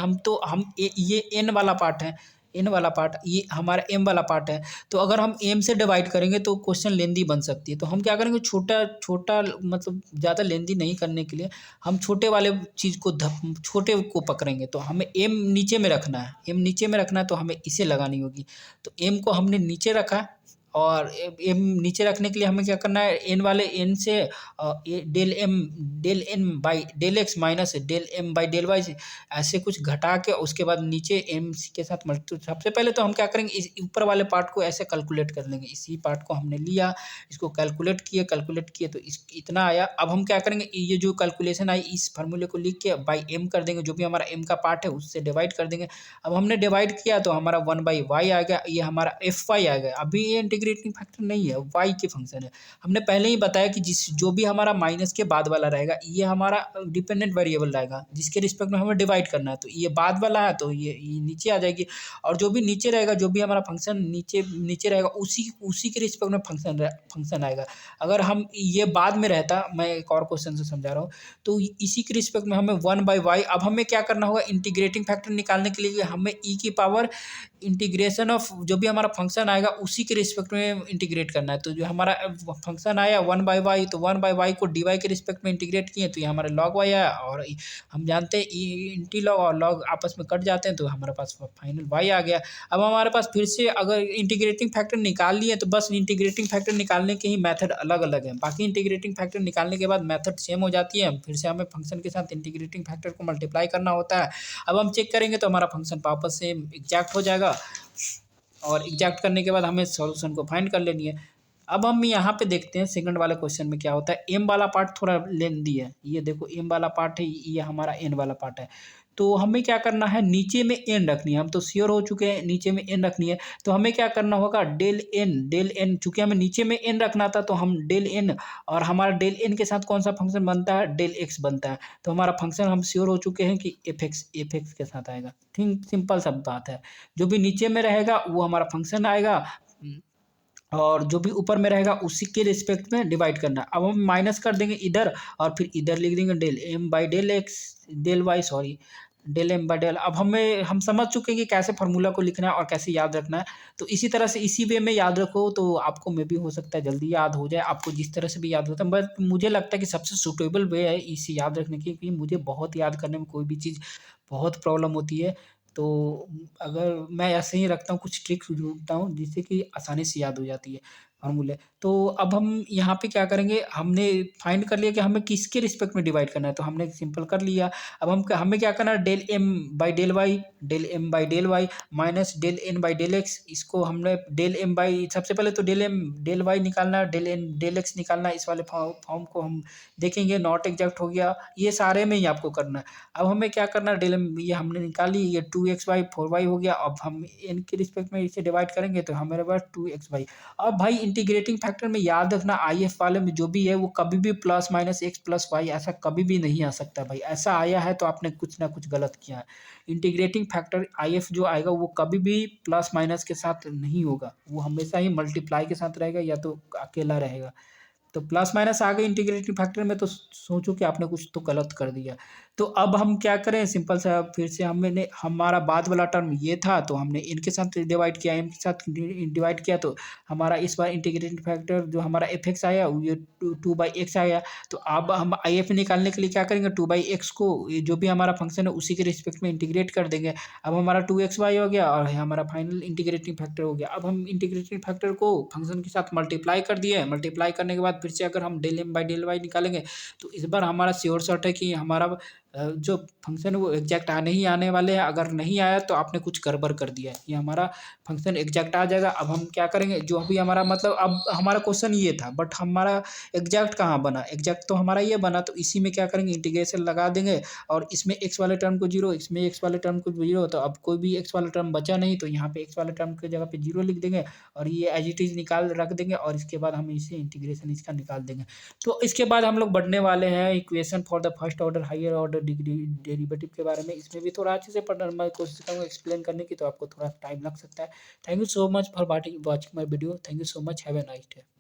ये एन वाला पार्ट है, एन वाला पार्ट ये हमारा एम वाला पार्ट है। तो अगर हम एम से डिवाइड करेंगे तो क्वेश्चन लेंदी बन सकती है। तो हम क्या करेंगे, छोटा छोटा मतलब ज़्यादा लेंदी नहीं करने के लिए हम छोटे वाले चीज़ को छोटे को पकड़ेंगे। तो हमें एम नीचे में रखना है, एम नीचे में रखना है, तो हमें इसे लगानी होगी। तो एम को हमने नीचे रखा, और एम नीचे रखने के लिए हमें क्या करना है, एन वाले एन से del N by del x minus del M by del y से ऐसे कुछ घटा के उसके बाद नीचे एम के साथ मल्टी। सबसे पहले तो हम क्या करेंगे, इस ऊपर वाले पार्ट को ऐसे कैलकुलेट कर लेंगे। इसी पार्ट को हमने लिया, इसको कैलकुलेट किए तो इतना आया। अब हम क्या करेंगे, ये जो कैलकुलेशन आई इस फार्मूले को लिख के बाई एम कर देंगे, जो भी हमारा एम का पार्ट है उससे डिवाइड कर देंगे। अब हमने डिवाइड किया तो हमारा 1/y आ गया, ये हमारा FY आ गया। अभी ये इंटीग्रेटिंग फैक्टर नहीं है, y के फंक्शन है। हमने पहले ही बताया कि जो भी हमारा माइनस के बाद वाला रहेगा ये हमारा डिपेंडेंट वेरिएबल रहेगा, जिसके रिस्पेक्ट में हमें डिवाइड करना है। तो ये बाद वाला है तो ये नीचे आ जाएगी, और जो भी नीचे रहेगा, जो भी हमारा फंक्शन नीचे नीचे रहेगा उसी के रिस्पेक्ट में फंक्शन आएगा। अगर हम ये बाद में रहता, मैं एक और क्वेश्चन से समझा रहा हूँ, तो इसी के रिस्पेक्ट में हमें 1/y। अब हमें क्या करना होगा, इंटीग्रेटिंग फैक्टर निकालने के लिए हमें ई की पावर इंटीग्रेशन ऑफ जो भी हमारा फंक्शन आएगा उसी के रिस्पेक्ट में इंटीग्रेट करना है। तो जो हमारा फंक्शन आया 1/y, तो 1/y को dy के रिस्पेक्ट में इंटीग्रेट किए तो ये हमारा log y आया। और हम जानते हैं इंटी लॉग और लॉग आपस में कट जाते हैं, तो हमारे पास फाइनल y आ गया। अब हमारे पास फिर से अगर इंटीग्रेटिंग फैक्टर निकाल लिए तो बस इंटीग्रेटिंग फैक्टर निकालने के ही मेथड अलग अलग हैं, बाकी इंटीग्रेटिंग फैक्टर निकालने के बाद मेथड सेम हो जाती है। फिर से हमें फंक्शन के साथ इंटीग्रेटिंग फैक्टर को मल्टीप्लाई करना होता है। अब हम चेक करेंगे तो हमारा फंक्शन वापस से एग्जैक्ट हो जाएगा, और एग्जैक्ट करने के बाद हमें सॉल्यूशन को फाइंड कर लेनी है। अब हम यहाँ पे देखते हैं सेकंड वाले क्वेश्चन में क्या होता है। एम वाला पार्ट थोड़ा लेंदी है, ये देखो एम वाला पार्ट है, ये हमारा एन वाला पार्ट है। तो हमें क्या करना है, नीचे में एन रखनी है। हम तो श्योर हो चुके हैं नीचे में एन रखनी है, तो हमें क्या करना होगा, डेल एन चूंकि हमें नीचे में एन रखना था तो हम डेल एन, और हमारा डेल एन के साथ कौन सा फंक्शन बनता है, डेल एक्स बनता है। तो हमारा फंक्शन हम श्योर हो चुके हैं कि एफ एक्स के साथ आएगा। थिंक सिंपल सा बात है, जो भी नीचे में रहेगा वो हमारा फंक्शन आएगा, और जो भी ऊपर में रहेगा उसी के रिस्पेक्ट में डिवाइड करना है। अब हम माइनस कर देंगे इधर, और फिर इधर लिख देंगे del M by del x del y, sorry del M by del. अब हम समझ चुके हैं कि कैसे फार्मूला को लिखना है और कैसे याद रखना है। तो इसी तरह से इसी वे में याद रखो, तो आपको मे भी हो सकता है जल्दी याद हो जाए, आपको जिस तरह से भी याद होता है। बट मुझे लगता है कि सबसे सूटेबल वे है इसे याद रखने की, क्योंकि मुझे बहुत याद करने में कोई भी चीज़ बहुत प्रॉब्लम होती है। तो अगर मैं ऐसे ही रखता हूँ, कुछ ट्रिक्स ढूँढता हूँ जिससे कि आसानी से याद हो जाती है फार्मूले। तो अब हम यहाँ पे क्या करेंगे, हमने फाइंड कर लिया कि हमें किसके रिस्पेक्ट में डिवाइड करना है, तो हमने सिंपल कर लिया। अब हमें क्या करना है, del M by del y minus del N by del x. इसको हमने डेल एम बाई, सबसे पहले तो डेल एम डेल वाई निकालना है, डेल एन डेल एक्स निकालना है। इस वाले फॉर्म को हम देखेंगे, नॉट एग्जैक्ट हो गया, ये सारे में ही आपको करना है। अब हमें क्या करना है, डेल एम ये हमने निकाली, ये 2xy 4y हो गया। अब हम एन के रिस्पेक्ट में इसे डिवाइड करेंगे तो हमारे पास 2xy। अब भाई इंटीग्रेटिंग फैक्टर में याद रखना, IF वाले में जो भी है वो कभी भी plus minus x plus y ऐसा कभी भी नहीं आ सकता भाई। ऐसा आया है तो आपने कुछ ना कुछ गलत किया है। इंटीग्रेटिंग फैक्टर IF जो आएगा वो कभी भी प्लस माइनस के साथ नहीं होगा, वो हमेशा ही मल्टीप्लाई के साथ रहेगा या तो अकेला रहेगा। तो प्लस माइनस आ गई इंटीग्रेटिंग फैक्टर में, तो सोचो कि आपने कुछ तो गलत कर दिया। तो अब हम क्या करें, सिंपल सा फिर से हमने हमारा बाद वाला टर्म ये था तो हमने इनके साथ डिवाइड किया, एम के साथ डिवाइड किया, तो हमारा इस बार इंटीग्रेटिंग फैक्टर जो हमारा एफ एक्स आया ये 2/x आया। तो अब हम IF निकालने के लिए क्या करेंगे, 2/x को ये जो भी हमारा फंक्शन है उसी के रिस्पेक्ट में इंटीग्रेट कर देंगे। अब हमारा 2xy हो गया और हमारा फाइनल इंटीग्रेटिंग फैक्टर हो गया। अब हम इंटीग्रेटिंग फैक्टर को फंक्शन के साथ मल्टीप्लाई कर दिए, मल्टीप्लाई करने के बाद फिर से अगर हम del M by del y निकालेंगे तो इस बार हमारा श्योर शॉट है कि हमारा जो फंक्शन वो एग्जैक्ट आने ही आने वाले हैं। अगर नहीं आया तो आपने कुछ गड़बड़ कर दिया है। ये हमारा फंक्शन एग्जैक्ट आ जाएगा। अब हम क्या करेंगे, जो अभी हमारा मतलब अब हमारा क्वेश्चन ये था, बट हमारा एग्जैक्ट कहाँ बना, एग्जैक्ट तो हमारा ये बना। तो इसी में क्या करेंगे, इंटीग्रेशन लगा देंगे और इसमें एक्स वाले टर्म को जीरो, इसमें एक्स वाले टर्म को जीरो। तो अब कोई भी एक्स वाला टर्म बचा नहीं, तो यहाँ पे एक्स वाले टर्म की जगह पे जीरो लिख देंगे और ये एज इट इज निकाल रख देंगे और इसके बाद हम इसे इंटीग्रेशन इसका निकाल देंगे। तो इसके बाद हम लोग बढ़ने वाले हैं equation for the first order higher order degree derivative के बारे में। इसमें भी थोड़ा अच्छे से पढ़ना मैं कोशिश करूँगा एक्सप्लेन करने की, तो आपको थोड़ा टाइम लग सकता है। Thank you so much for watching my video. Thank you so much. Have a nice day.